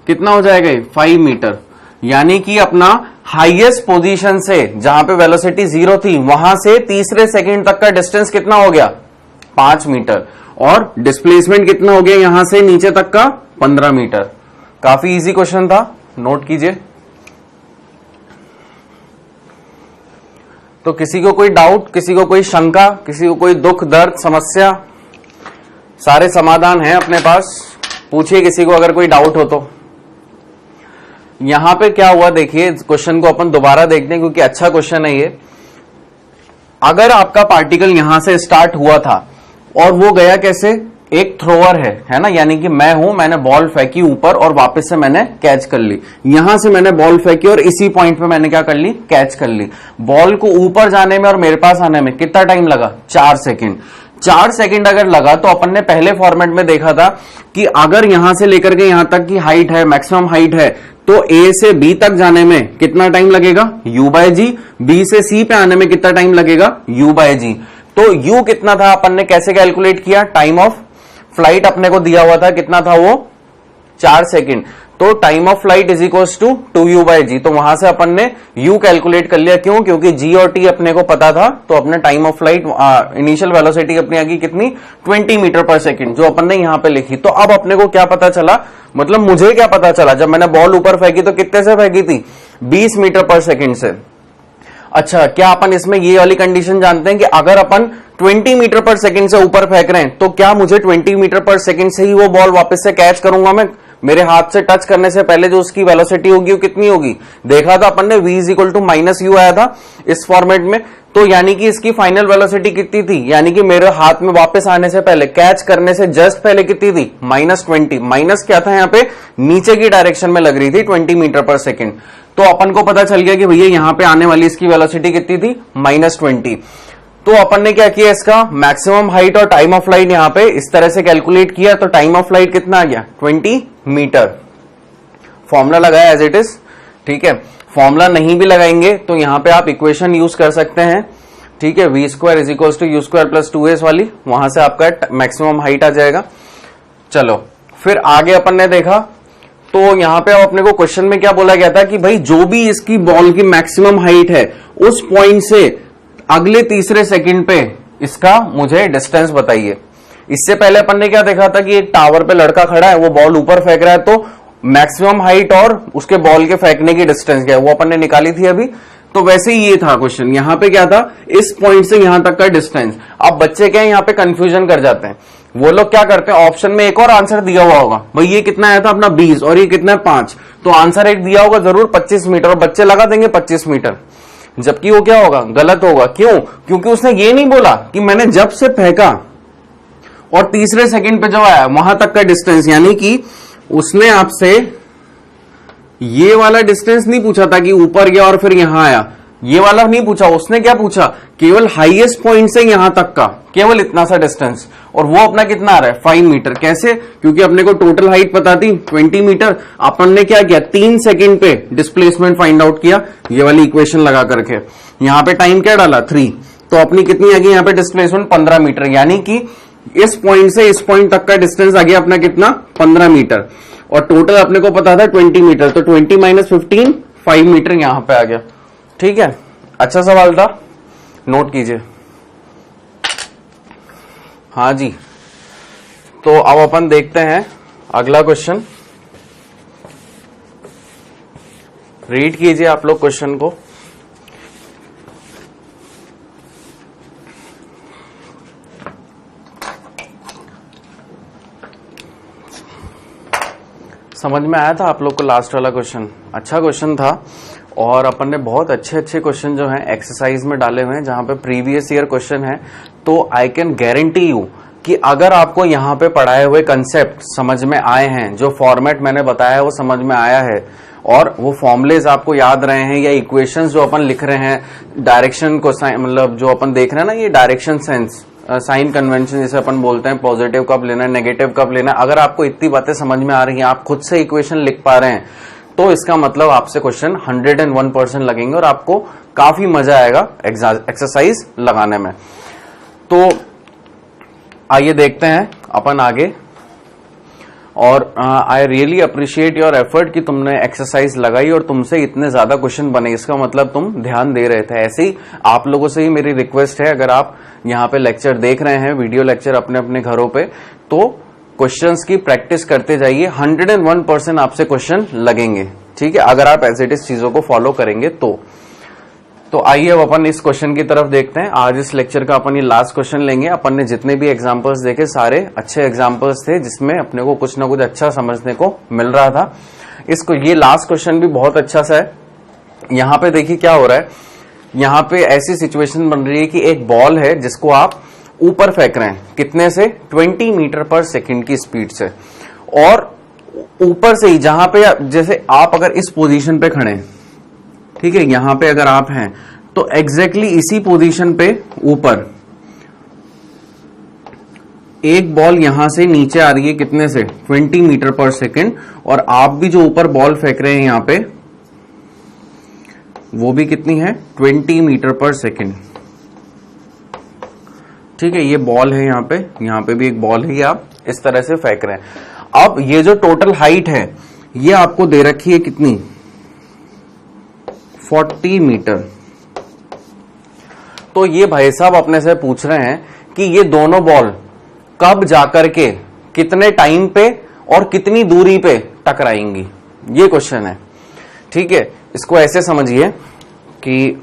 कितना हो जाएगा? 5 मीटर। यानी कि अपना हाईएस्ट पोजीशन से, जहां पे वेलोसिटी 0 थी, वहां से तीसरे सेकंड तक का डिस्टेंस कितना हो गया? 5 मीटर। और डिस्प्लेसमेंट कितना हो गया यहां से नीचे तक का? 15 मीटर। काफी इजी क्वेश्चन था, नोट कीजिए। तो किसी को कोई डाउट, किसी को कोई शंका, किसी को कोई दुख दर्द समस्या? सारे समाधान हैं अपने पास, पूछिए किसी को अगर कोई डाउट हो तो। यहां पे क्या हुआ देखिए, क्वेश्चन को अपन दोबारा देखते हैं क्योंकि अच्छा क्वेश्चन है ये। अगर आपका पार्टिकल यहां से स्टार्ट हुआ था और वो गया कैसे, एक थ्रोअर है ना, यानी कि मैं हूं, मैंने बॉल फेंकी ऊपर और वापस से मैंने कैच कर ली। यहां से मैंने बॉल फेंकी और इसी पॉइंट पे मैंने क्या कर ली, कैच कर ली। बॉल को ऊपर जाने में और मेरे पास आने में कितना टाइम लगा, 4 सेकेंड। 4 सेकेंड अगर लगा तो अपन ने पहले फॉर्मेट में देखा था कि अगर यहां से लेकर के यहां तक की हाइट है, मैक्सिमम हाइट है, तो ए से बी तक जाने में कितना टाइम लगेगा, u बाय जी। बी से सी पे आने में कितना टाइम लगेगा, u बाय जी। तो u कितना था अपन ने कैसे कैलकुलेट किया, टाइम ऑफ फ्लाइट अपने को दिया हुआ था, कितना था वो, 4 सेकेंड। तो time of flight is equal to 2u by g. तो वहां से अपन ने u कैलकुलेट कर लिया, क्यों, क्योंकि g और t अपने को पता था। तो अपने time of flight initial velocity अपनी आ गई कितनी, 20 मीटर पर सेकेंड, जो अपन ने यहां पे लिखी। तो अब अपने को क्या पता चला, मतलब मुझे क्या पता चला, जब मैंने बॉल ऊपर फेंकी तो कितने से फेंकी थी, 20 मीटर पर सेकेंड से। अच्छा, क्या अपन इसमें ये वाली कंडीशन जानते हैं कि अगर अपन 20 मीटर पर सेकंड से ऊपर फेंक रहे हैं तो क्या मुझे 20 मीटर पर सेकंड से ही वो बॉल वापस से कैच करूंगा मैं, मेरे हाथ से टच करने से पहले जो उसकी वेलोसिटी होगी वो कितनी होगी, देखा था अपन ने, v is equal to minus u आया था इस फॉर्मेट में। तो यानी कि इसकी फाइनल वेलोसिटी कितनी थी, यानी कि मेरे हाथ में वापस आने से पहले, कैच करने से जस्ट पहले कितनी थी, -20। माइनस क्या था यहाँ पे, नीचे की डायरेक्शन में लग रही थी 20 मीटर पर सेकेंड। तो अपन को पता चल गया कि भैया यहाँ पे आने वाली इसकी वेलोसिटी कितनी थी, -20। तो अपन ने क्या किया, इसका मैक्सिमम हाइट और टाइम ऑफ फ्लाइट यहाँ पे इस तरह से कैलकुलेट किया। तो टाइम ऑफ फ्लाइट कितना आ गया, 20 मीटर। फॉर्मूला लगाया एज इट इज, ठीक है। फॉर्मूला नहीं भी लगाएंगे तो यहाँ पे आप इक्वेशन यूज कर सकते हैं, ठीक है, v square is equal to u square plus 2s वाली, वहां से आपका मैक्सिमम हाइट आ जाएगा। चलो फिर आगे अपन ने देखा, तो यहां पे अपने को क्वेश्चन में क्या बोला गया था कि भाई जो भी इसकी बॉल की मैक्सिमम हाइट है उस पॉइंट से अगले तीसरे सेकंड पे इसका मुझे डिस्टेंस बताइए। इससे पहले अपन ने क्या देखा था कि एक टावर पे लड़का खड़ा है, वो बॉल ऊपर फेंक रहा है, तो मैक्सिमम हाइट और उसके बॉल के फेंकने की डिस्टेंस क्या है वो अपन ने निकाली थी अभी। तो वैसे ही ये था क्वेश्चन, यहां पे क्या था, इस पॉइंट से यहां तक का डिस्टेंस। अब बच्चे क्या है यहाँ पे कंफ्यूजन कर जाते हैं, वो लोग क्या करते हैं, ऑप्शन में एक और आंसर दिया हुआ होगा, भाई ये कितना आया था अपना 20 और ये कितना है 5, तो आंसर एक दिया होगा जरूर 25 मीटर और बच्चे लगा देंगे 25 मीटर, जबकि वो क्या होगा, गलत होगा। क्यों, क्योंकि उसने ये नहीं बोला कि मैंने जब से फेंका और तीसरे सेकंड पे जब आया वहां तक का डिस्टेंस, यानी कि उसने आपसे ये वाला डिस्टेंस नहीं पूछा था कि ऊपर गया और फिर यहां आया, ये वाला नहीं पूछा। उसने क्या पूछा, केवल हाईएस्ट पॉइंट से यहां तक का केवल इतना सा डिस्टेंस, और वो अपना कितना आ रहा है 5 मीटर। कैसे, क्योंकि अपने को टोटल हाइट पता थी 20 मीटर, अपन ने क्या किया 3 सेकंड पे डिस्प्लेसमेंट फाइंड आउट किया, ये वाली इक्वेशन लगा करके। यहां पे टाइम क्या डाला 3, तो अपनी कितनी आ गई यहाँ पे डिस्प्लेसमेंट 15 मीटर, यानी कि इस पॉइंट से इस पॉइंट तक का डिस्टेंस आ गया अपना कितना 15 मीटर, और टोटल अपने को पता था 20 मीटर, तो 20 माइनस 15 5 मीटर यहां पे आ गया। ठीक है, अच्छा सवाल था, नोट कीजिए। हाँ जी, तो अब अपन देखते हैं अगला क्वेश्चन, रीड कीजिए आप लोग क्वेश्चन को। समझ में आया था आप लोग को लास्ट वाला क्वेश्चन, अच्छा क्वेश्चन था, और अपन ने बहुत अच्छे अच्छे क्वेश्चन जो हैं एक्सरसाइज में डाले हुए हैं जहां पे प्रीवियस ईयर क्वेश्चन है। तो आई कैन गारंटी यू कि अगर आपको यहाँ पे पढ़ाए हुए कंसेप्ट समझ में आए हैं, जो फॉर्मेट मैंने बताया है वो समझ में आया है, और वो फॉर्मुलेज आपको याद रहे हैं, या इक्वेशंस जो अपन लिख रहे हैं, डायरेक्शन को मतलब जो अपन देख रहे हैं ना, ये डायरेक्शन सेंस साइन कन्वेंशन जिसे अपन बोलते हैं, पॉजिटिव कब लेना है, नेगेटिव कब लेना है, अगर आपको इतनी बातें समझ में आ रही हैं, आप खुद से इक्वेशन लिख पा रहे हैं, तो इसका मतलब आपसे क्वेश्चन 101% लगेंगे और आपको काफी मजा आएगा एक्सरसाइज लगाने में। तो आइए देखते हैं अपन आगे, और I really appreciate your effort कि तुमने एक्सरसाइज लगाई और तुमसे इतने ज्यादा क्वेश्चन बने, इसका मतलब तुम ध्यान दे रहे थे। ऐसे ही आप लोगों से ही मेरी रिक्वेस्ट है, अगर आप यहाँ पे लेक्चर देख रहे हैं, वीडियो लेक्चर अपने अपने घरों पे, तो क्वेश्चंस की प्रैक्टिस करते जाइए, 101% आपसे क्वेश्चन लगेंगे, ठीक है, अगर आप एज इट इज चीजों को फॉलो करेंगे तो। तो आइए अब अपन इस क्वेश्चन की तरफ देखते हैं। आज इस लेक्चर का अपन ये लास्ट क्वेश्चन लेंगे। अपन ने जितने भी एग्जांपल्स देखे सारे अच्छे एग्जांपल्स थे, जिसमें अपने को कुछ ना कुछ अच्छा समझने को मिल रहा था। इसको ये लास्ट क्वेश्चन भी बहुत अच्छा सा है। यहाँ पे देखिए क्या हो रहा है, यहाँ पे ऐसी सिचुएशन बन रही है कि एक बॉल है जिसको आप ऊपर फेंक रहे हैं, कितने से 20 मीटर पर सेकेंड की स्पीड से, और ऊपर से ही जहां पे जैसे आप अगर इस पोजीशन पे खड़े हैं, ठीक है, यहां पे अगर आप हैं तो एग्जैक्टली इसी पोजीशन पे ऊपर एक बॉल यहां से नीचे आ रही है, कितने से 20 मीटर पर सेकेंड, और आप भी जो ऊपर बॉल फेंक रहे हैं यहां पे वो भी कितनी है 20 मीटर पर सेकेंड। ठीक है, ये बॉल है यहां पे भी एक बॉल है, ये आप इस तरह से फेंक रहे हैं। अब ये जो टोटल हाइट है ये आपको दे रखी है कितनी 40 मीटर। तो ये भाई साहब अपने से पूछ रहे हैं कि ये दोनों बॉल कब जाकर के कितने टाइम पे और कितनी दूरी पे टकराएंगी, ये क्वेश्चन है। ठीक है, इसको ऐसे समझिए कि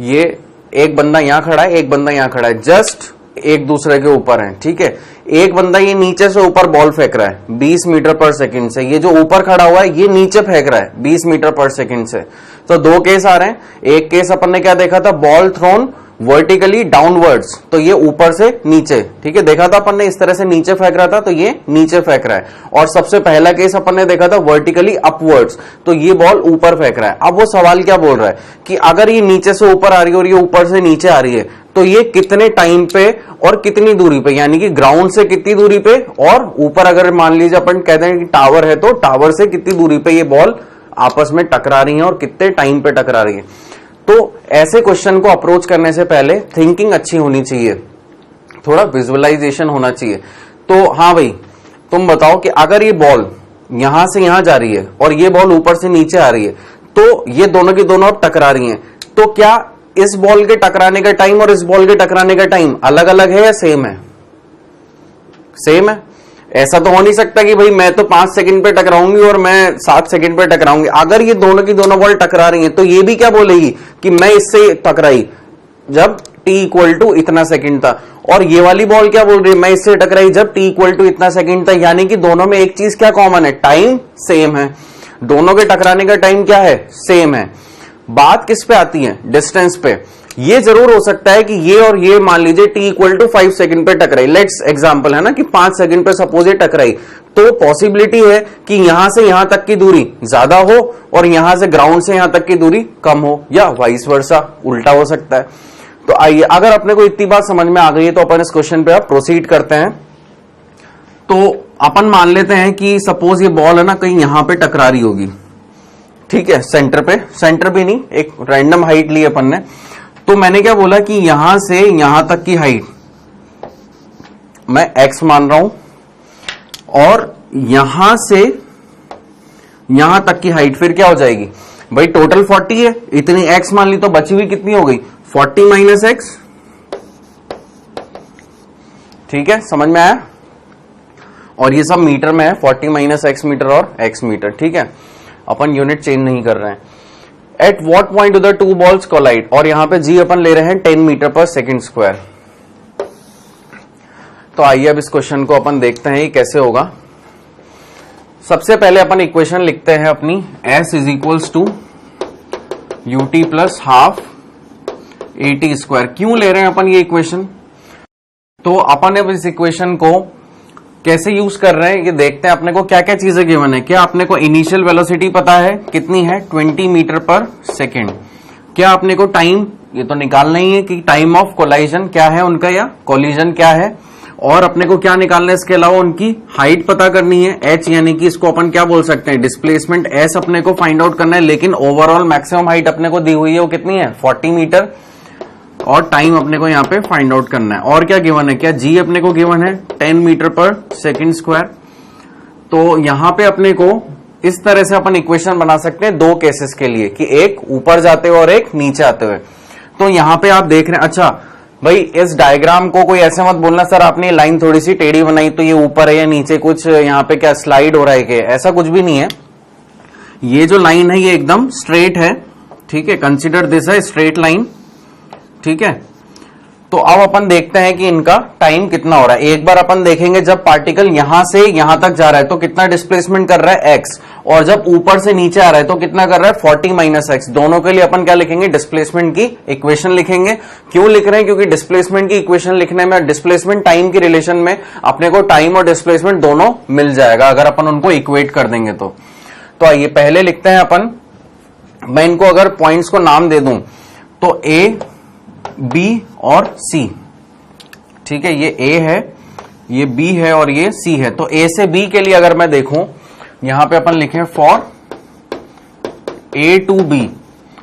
ये एक बंदा यहां खड़ा है, एक बंदा यहां खड़ा है, जस्ट एक दूसरे के ऊपर है। ठीक है, एक बंदा ये नीचे से ऊपर बॉल फेंक रहा है 20 मीटर पर सेकंड से, ये जो ऊपर खड़ा हुआ है ये नीचे फेंक रहा है 20 मीटर पर सेकंड से। तो दो केस आ रहे हैं। एक केस अपन ने क्या देखा था, बॉल थ्रोन वर्टिकली डाउनवर्ड्स, तो ये ऊपर से नीचे, ठीक है, देखा था अपन ने, इस तरह से नीचे फेंक रहा था, तो ये नीचे फेंक रहा है। और सबसे पहला केस अपन ने देखा था वर्टिकली अपवर्ड्स, तो ये बॉल ऊपर फेंक रहा है। अब वो सवाल क्या बोल रहा है कि अगर ये नीचे से ऊपर आ रही है और ये ऊपर से नीचे आ रही है, तो ये कितने टाइम पे और कितनी दूरी पे, यानी कि ग्राउंड से कितनी दूरी पे, और ऊपर अगर मान लीजिए अपन कहते हैं कि टावर है, तो टावर से कितनी दूरी पे ये बॉल आपस में टकरा रही है और कितने टाइम पे टकरा रही है। तो ऐसे क्वेश्चन को अप्रोच करने से पहले थिंकिंग अच्छी होनी चाहिए, थोड़ा विजुअलाइजेशन होना चाहिए। तो हाँ भाई, तुम बताओ कि अगर ये बॉल यहां से यहां जा रही है और ये बॉल ऊपर से नीचे आ रही है, तो ये दोनों की दोनों अब टकरा रही हैं, तो क्या इस बॉल के टकराने का टाइम और इस बॉल के टकराने का टाइम अलग अलग है या सेम है? सेम है। ऐसा तो हो नहीं सकता कि भाई मैं तो 5 सेकंड पे टकराऊंगी और मैं 7 सेकंड पे टकराऊंगी। अगर ये दोनों की दोनों बॉल टकरा रही हैं, तो ये भी क्या बोलेगी कि मैं इससे टकराई जब t इक्वल टू इतना सेकंड था, और ये वाली बॉल क्या बोल रही है, मैं इससे टकराई जब t इक्वल टू इतना सेकंड था। यानी कि दोनों में एक चीज क्या कॉमन है, टाइम सेम है, दोनों के टकराने का टाइम क्या है, सेम है। बात किस पे आती है, डिस्टेंस पे। ये जरूर हो सकता है कि ये और ये मान लीजिए t इक्वल टू 5 सेकंड पे टकराई, लेट्स एग्जांपल है ना कि 5 सेकंड पे सपोज ये टकराई, तो पॉसिबिलिटी है कि यहां से यहां तक की दूरी ज्यादा हो और यहां से ग्राउंड से यहां तक की दूरी कम हो, या वाइस वर्सा, उल्टा हो सकता है। तो आइए, अगर अपने को इतनी बात समझ में आ गई है तो अपन इस क्वेश्चन पे आप प्रोसीड करते हैं। तो अपन मान लेते हैं कि सपोज ये बॉल है ना कहीं यहां पे टकरा रही होगी, ठीक है, सेंटर पे, सेंटर भी नहीं, एक रैंडम हाइट ली अपन ने। तो मैंने क्या बोला कि यहां से यहां तक की हाइट मैं x मान रहा हूं, और यहां से यहां तक की हाइट फिर क्या हो जाएगी भाई, टोटल 40 है, इतनी x मान ली, तो बची हुई कितनी हो गई 40 माइनस x। ठीक है, समझ में आया। और ये सब मीटर में है, 40 माइनस x मीटर और x मीटर। ठीक है, अपन यूनिट चेंज नहीं कर रहे हैं। At what point do the two balls collide, और यहां पे g अपन ले रहे हैं 10 मीटर पर सेकेंड स्क्वायर। तो आइए अब इस क्वेश्चन को अपन देखते हैं ये कैसे होगा। सबसे पहले अपन इक्वेशन लिखते हैं अपनी, s is equals to ut plus half at square. क्यों ले रहे हैं अपन ये इक्वेशन, तो अपन अब इस इक्वेशन को कैसे यूज कर रहे हैं ये देखते हैं। अपने को क्या क्या चीजें गिवन है। क्या अपने को इनिशियल वेलोसिटी पता है कितनी है 20 मीटर पर सेकेंड। क्या अपने को टाइम, ये तो निकालना ही है कि टाइम ऑफ कोलाइजन क्या है उनका, या कोलिजन क्या है। और अपने को क्या निकालना है, इसके अलावा उनकी हाइट पता करनी है h, यानी कि इसको अपन क्या बोल सकते हैं, डिस्प्लेसमेंट s अपने को फाइंड आउट करना है। लेकिन ओवरऑल मैक्सिमम हाइट अपने को दी हुई है वो कितनी है 40 मीटर, और टाइम अपने को यहाँ पे फाइंड आउट करना है। और क्या गिवन है, क्या g अपने को गिवन है 10 मीटर पर सेकेंड स्क्वायर। तो यहाँ पे अपने को इस तरह से अपन इक्वेशन बना सकते हैं दो केसेस के लिए, कि एक ऊपर जाते हुए और एक नीचे आते हुए। तो यहाँ पे आप देख रहे हैं, अच्छा भाई इस डायग्राम को कोई ऐसे मत बोलना सर आपने लाइन थोड़ी सी टेढ़ी बनाई तो ये ऊपर है या नीचे, कुछ यहाँ पे क्या स्लाइड हो रहा है, कि ऐसा कुछ भी नहीं है। ये जो लाइन है ये एकदम स्ट्रेट है, ठीक है, कंसिडर दिस है स्ट्रेट लाइन, ठीक है। तो अब अपन देखते हैं कि इनका टाइम कितना हो रहा है। एक बार अपन देखेंगे जब पार्टिकल यहां से यहां तक जा रहा है तो कितना डिस्प्लेसमेंट कर रहा है x, और जब ऊपर से नीचे आ रहा है तो कितना कर रहा है 40 माइनस एक्स। दोनों के लिए अपन क्या लिखेंगे, डिस्प्लेसमेंट की इक्वेशन लिखेंगे। क्यों लिख रहे हैं, क्योंकि डिस्प्लेसमेंट की इक्वेशन लिखने में डिस्प्लेसमेंट टाइम की रिलेशन में अपने को टाइम और डिस्प्लेसमेंट दोनों मिल जाएगा अगर अपन उनको इक्वेट कर देंगे तो आइए पहले लिखते हैं अपन। मैं इनको अगर पॉइंट्स को नाम दे दूं तो ए, बी और सी, ठीक है। ये ए है, ये बी है और ये सी है। तो ए से बी के लिए अगर मैं देखूं, यहां पे अपन लिखें फॉर ए टू बी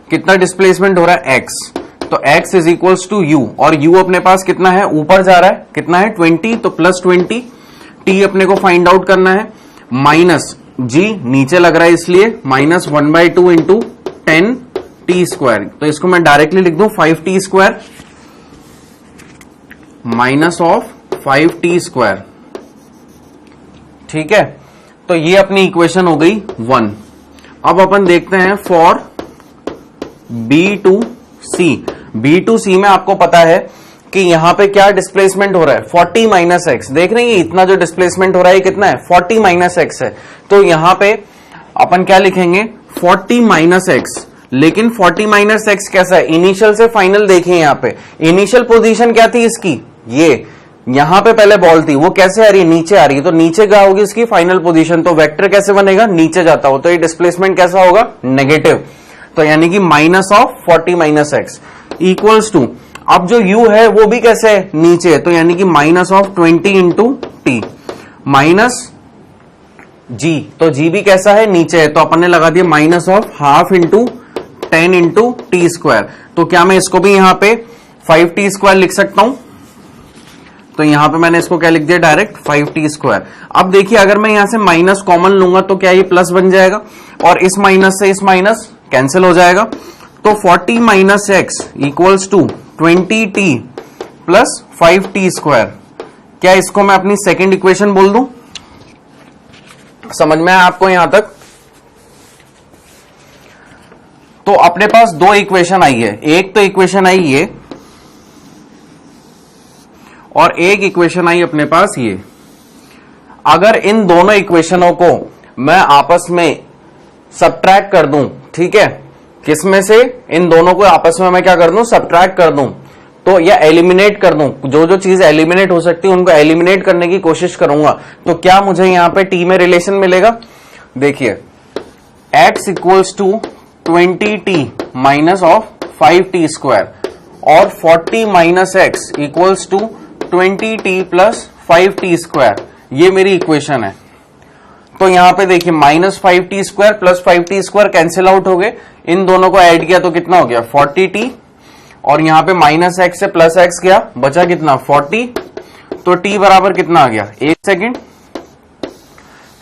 कितना डिस्प्लेसमेंट हो रहा है एक्स, तो x is equals to u, और यू अपने पास कितना है, ऊपर जा रहा है, कितना है 20, तो प्लस 20, टी अपने को फाइंड आउट करना है, माइनस जी नीचे लग रहा है इसलिए माइनस 1/2 इंटू 10 टी स्क्वायर। तो इसको मैं डायरेक्टली लिख दूं 5t square minus of 5t square, ठीक है। तो ये अपनी इक्वेशन हो गई 1। अब अपन देखते हैं for B to C. B to C में आपको पता है कि यहां पे क्या डिस्प्लेसमेंट हो रहा है 40 माइनस एक्स। देख रहे हैं इतना जो डिस्प्लेसमेंट हो रहा है कितना है 40 माइनस एक्स है। तो यहां पे अपन क्या लिखेंगे 40 माइनस एक्स, लेकिन 40 माइनस एक्स कैसा है, इनिशियल से फाइनल देखिए। यहां पे इनिशियल पोजीशन क्या थी इसकी, ये यहां पे पहले बॉल थी, वो कैसे आ रही है, नीचे आ रही है। तो नीचे क्या होगी इसकी फाइनल पोजीशन, तो वेक्टर कैसे बनेगा, नीचे जाता हो, तो ये डिस्प्लेसमेंट कैसा होगा, नेगेटिव। तो यानी कि minus of 40 minus x equals to, अब जो u है वो भी कैसे है, नीचे है, तो यानी कि minus of 20 into T minus g, तो जी भी कैसा है, नीचे है, तो अपन ने लगा दिया minus of half into 10 into t square. तो क्या मैं इसको भी यहां पे 5t स्क्वायर लिख सकता हूं, तो यहां पे मैंने इसको क्या लिख दिया डायरेक्ट 5t स्क्वायर। अब देखिए अगर मैं यहां से माइनस कॉमन लूंगा तो क्या ये प्लस बन जाएगा, और इस माइनस से इस माइनस कैंसिल हो जाएगा। तो 40 minus x equals to 20t plus 5t square. क्या इसको मैं अपनी सेकेंड इक्वेशन बोल दूं, समझ में आया आपको यहां तक। तो अपने पास दो इक्वेशन आई है, एक तो इक्वेशन आई ये और एक इक्वेशन आई अपने पास ये। अगर इन दोनों इक्वेशनों को मैं आपस में सब्ट्रैक्ट कर दूं, ठीक है, किसमें से, इन दोनों को आपस में मैं क्या कर दूं, सब्ट्रैक्ट कर दूं, तो या एलिमिनेट कर दूं, जो जो चीज एलिमिनेट हो सकती है उनको एलिमिनेट करने की कोशिश करूंगा, तो क्या मुझे यहां पे टी में रिलेशन मिलेगा। देखिए x equals to 20t minus of 5t square और 40 minus x equals to 20t plus 5t square, ये मेरी इक्वेशन है। तो यहां पे देखिए minus 5t square plus 5t square cancel out हो गए, इन दोनों को ऐड किया तो कितना हो गया 40t, और यहां पे माइनस एक्स से प्लस एक्स गया, बचा कितना 40, तो t बराबर कितना आ गया 1 सेकेंड।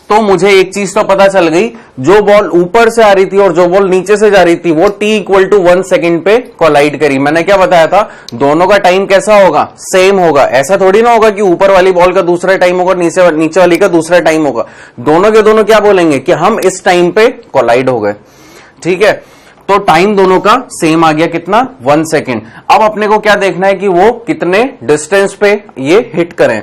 तो मुझे एक चीज तो पता चल गई, जो बॉल ऊपर से आ रही थी और जो बॉल नीचे से जा रही थी वो t इक्वल टू 1 सेकेंड पे कोलाइड करी। मैंने क्या बताया था, दोनों का टाइम कैसा होगा, सेम होगा। ऐसा थोड़ी ना होगा कि ऊपर वाली बॉल का दूसरा टाइम होगा, नीचे वाली का दूसरा टाइम होगा। दोनों के दोनों क्या बोलेंगे कि हम इस टाइम पे कोलाइड हो गए, ठीक है। तो टाइम दोनों का सेम आ गया, कितना 1 सेकेंड। अब अपने को क्या देखना है कि वो कितने डिस्टेंस पे ये हिट करें।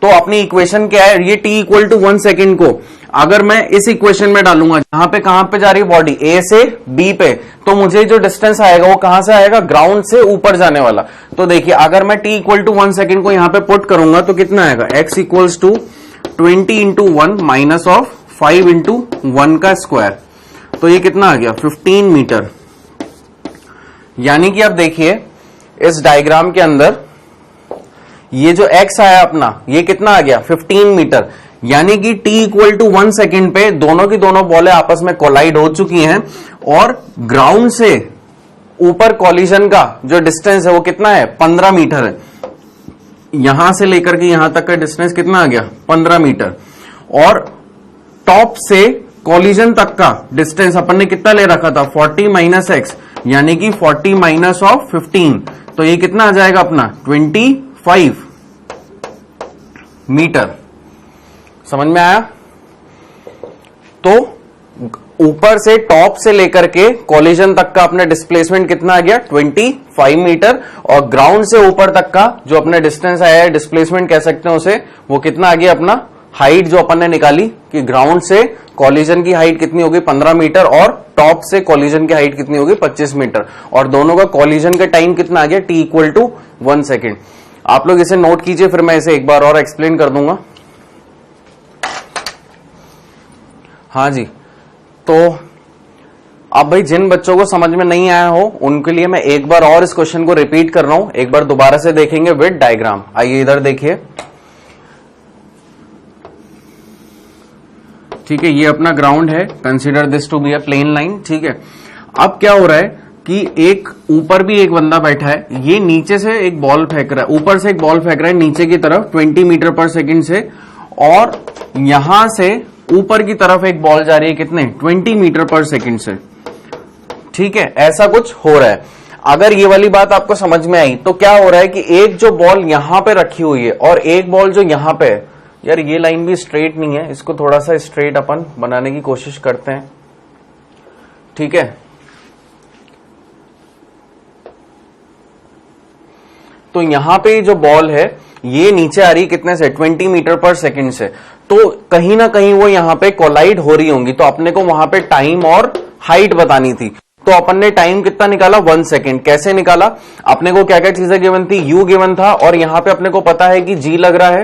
तो अपनी इक्वेशन क्या है, ये t इक्वल टू 1 सेकेंड को अगर मैं इस इक्वेशन में डालूंगा, जहां पे कहां पे जा रही है बॉडी, a से b पे, तो मुझे जो डिस्टेंस आएगा वो कहां से आएगा, ग्राउंड से ऊपर जाने वाला। तो देखिए अगर मैं t इक्वल टू 1 सेकेंड को यहां पे पुट करूंगा तो कितना आएगा, x equals to 20 into 1 minus of 5 into 1 का स्क्वायर, तो ये कितना आ गया 15 मीटर। यानी कि अब देखिए इस डायग्राम के अंदर ये जो x आया अपना, ये कितना आ गया 15 मीटर। यानी कि t इक्वल टू 1 सेकेंड पे दोनों की दोनों बॉलें आपस में कोलाइड हो चुकी हैं, और ग्राउंड से ऊपर कॉलिजन का जो डिस्टेंस है वो कितना है 15 मीटर है। यहां से लेकर के यहां तक का डिस्टेंस कितना आ गया 15 मीटर, और टॉप से कॉलिजन तक का डिस्टेंस अपन ने कितना ले रखा था 40 माइनस एक्स, यानी कि 40 माइनस ऑफ 15, तो ये कितना आ जाएगा अपना 25 मीटर। समझ में आया। तो ऊपर से टॉप से लेकर के कॉलिजन तक का अपना डिस्प्लेसमेंट कितना आ गया 25 मीटर, और ग्राउंड से ऊपर तक का जो अपना डिस्टेंस आया है, डिस्प्लेसमेंट कह सकते हैं उसे, वो कितना आ गया अपना हाइट जो अपन ने निकाली कि ग्राउंड से कॉलिजन की हाइट कितनी होगी 15 मीटर और टॉप से कॉलिजन की हाइट कितनी होगी 25 मीटर, और दोनों का कॉलिजन का टाइम कितना आ गया t इक्वल टू 1 सेकेंड। आप लोग इसे नोट कीजिए, फिर मैं इसे एक बार और एक्सप्लेन कर दूंगा। हाँ जी, तो अब भाई जिन बच्चों को समझ में नहीं आया हो उनके लिए मैं एक बार और इस क्वेश्चन को रिपीट कर रहा हूं, एक बार दोबारा से देखेंगे विद डायग्राम। आइए इधर देखिए, ठीक है, ये अपना ग्राउंड है, consider this to be a plane line, ठीक है। अब क्या हो रहा है कि एक ऊपर भी एक बंदा बैठा है, ये नीचे से एक बॉल फेंक रहा है, ऊपर से एक बॉल फेंक रहा है नीचे की तरफ 20 मीटर पर सेकंड से, और यहां से ऊपर की तरफ एक बॉल जा रही है कितने 20 मीटर पर सेकंड से, ठीक है। ऐसा कुछ हो रहा है। अगर ये वाली बात आपको समझ में आई तो क्या हो रहा है कि एक जो बॉल यहां पे रखी हुई है और एक बॉल जो यहां पे है, यार ये लाइन भी स्ट्रेट नहीं है, इसको थोड़ा सा स्ट्रेट अपन बनाने की कोशिश करते हैं, ठीक है। तो यहां पे जो बॉल है ये नीचे आ रही है कितने से 20 मीटर पर सेकंड से, तो कहीं ना कहीं वो यहां पे कोलाइड हो रही होंगी, तो अपने को वहां पे टाइम और हाइट बतानी थी। तो अपन ने टाइम कितना निकाला 1 सेकेंड। कैसे निकाला, अपने को क्या क्या चीजें गिवन थी, u गिवन था, और यहां पे अपने को पता है कि g लग रहा है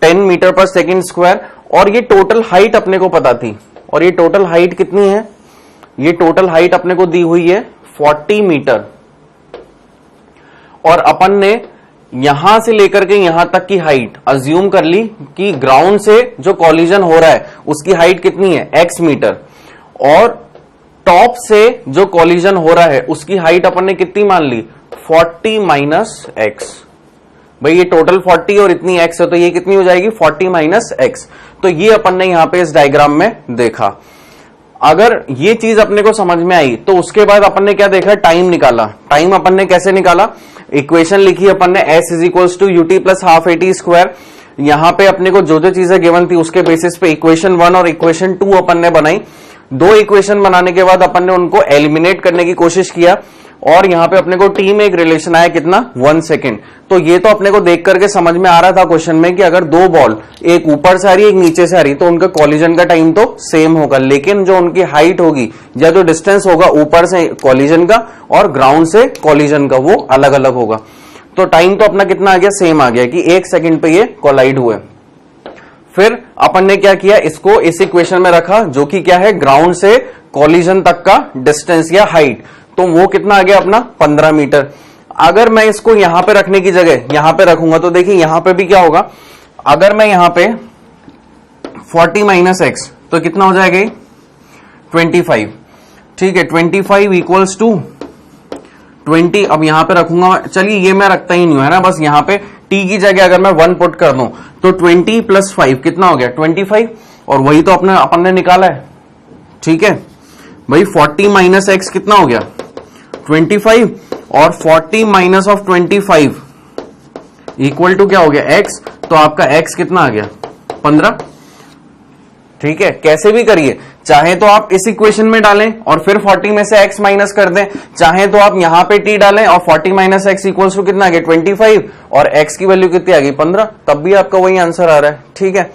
10 मीटर पर सेकंड स्क्वायर, और ये टोटल हाइट अपने को पता थी, और ये टोटल हाइट कितनी है, ये टोटल हाइट अपने को दी हुई है 40 मीटर, और अपन ने यहां से लेकर के यहां तक की हाइट अज्यूम कर ली कि ग्राउंड से जो कॉलिजन हो रहा है उसकी हाइट कितनी है x मीटर, और टॉप से जो कॉलिजन हो रहा है उसकी हाइट अपन ने कितनी मान ली 40 माइनस x। भाई ये टोटल 40 और इतनी x है, तो ये कितनी हो जाएगी 40 माइनस x। तो ये अपन ने यहां पे इस डायग्राम में देखा। अगर ये चीज अपने को समझ में आई तो उसके बाद अपन ने क्या देखा, टाइम निकाला। टाइम अपन ने कैसे निकाला, इक्वेशन लिखी अपन ने s is equals to u t plus half a t square. यहां पे अपने को जो जो चीजें गिवन थी उसके बेसिस पे इक्वेशन 1 और इक्वेशन 2 अपन ने बनाई। दो इक्वेशन बनाने के बाद अपन ने उनको एलिमिनेट करने की कोशिश किया, और यहां पे अपने को टी में एक रिलेशन आया कितना 1 सेकेंड। तो ये तो अपने को देख करके समझ में आ रहा था क्वेश्चन में कि अगर दो बॉल एक ऊपर से आ रही है एक नीचे से आ रही तो उनका कॉलिजन का टाइम तो सेम होगा, लेकिन जो उनकी हाइट होगी या जो डिस्टेंस होगा ऊपर से कॉलिजन का और ग्राउंड से कॉलिजन का वो अलग अलग होगा। तो टाइम तो अपना कितना आ गया, सेम आ गया कि 1 सेकेंड पे ये कोलाइड हुए। फिर अपन ने क्या किया, इसको इस इक्वेशन में रखा जो कि क्या है ग्राउंड से कॉलिजन तक का डिस्टेंस या हाइट, तो वो कितना आ गया अपना 15 मीटर। अगर मैं इसको यहां पे रखने की जगह यहां पे रखूंगा तो देखिए यहां पे भी क्या होगा, अगर मैं यहां पे 40 माइनस एक्स तो कितना हो जाएगा 25, ठीक है। 25 इक्वल्स टू 20। अब यहां पे रखूंगा, चलिए ये मैं रखता ही नहीं हूं, है ना, बस यहां पे t की जगह अगर मैं 1 पुट कर दूं तो 20 प्लस 5 कितना हो गया 25, और वही तो अपन ने निकाला है, ठीक है भाई। 40 माइनस एक्स कितना हो गया 25, और 40 माइनस ऑफ 25 इक्वल टू क्या हो गया x, तो आपका x कितना आ गया 15, ठीक है। कैसे भी करिए, चाहे तो आप इस इक्वेशन में डालें और फिर 40 में से x माइनस कर दें, चाहे तो आप यहां पे t डालें और 40 माइनस एक्स इक्वल्स टू कितना आ गया 25, और x की वैल्यू कितनी आ गई 15, तब भी आपका वही आंसर आ रहा है, ठीक है।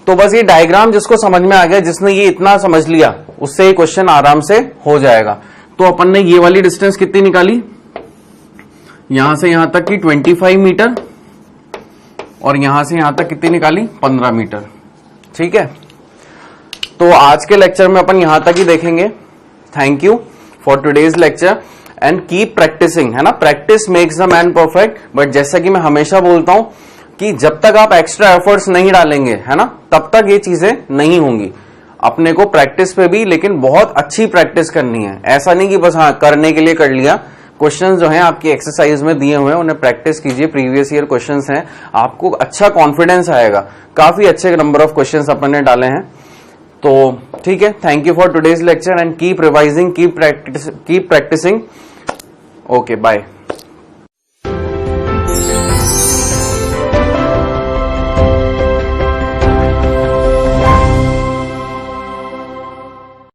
तो बस ये डायग्राम जिसको समझ में आ गया, जिसने ये इतना समझ लिया, उससे ये क्वेश्चन आराम से हो जाएगा। तो अपन ने ये वाली डिस्टेंस कितनी निकाली, यहां से यहां तक की 25 मीटर, और यहां से यहां तक कितनी निकाली 15 मीटर, ठीक है। तो आज के लेक्चर में अपन यहां तक ही देखेंगे। Thank you for today's lecture and keep practising, है ना, practice makes the man perfect. But जैसा कि मैं हमेशा बोलता हूं कि जब तक आप एक्स्ट्रा एफर्ट्स नहीं डालेंगे, है ना, तब तक ये चीजें नहीं होंगी। अपने को प्रैक्टिस पे भी लेकिन बहुत अच्छी प्रैक्टिस करनी है, ऐसा नहीं कि बस हाँ करने के लिए कर लिया। क्वेश्चंस जो हैं आपकी एक्सरसाइज में दिए हुए हैं, उन्हें प्रैक्टिस कीजिए। प्रीवियस ईयर क्वेश्चंस हैं, आपको अच्छा कॉन्फिडेंस आएगा। काफी अच्छे नंबर ऑफ क्वेश्चंस अपन ने डाले हैं, तो ठीक है। Thank you for today's lecture and keep revising, keep practising. Okay, bye.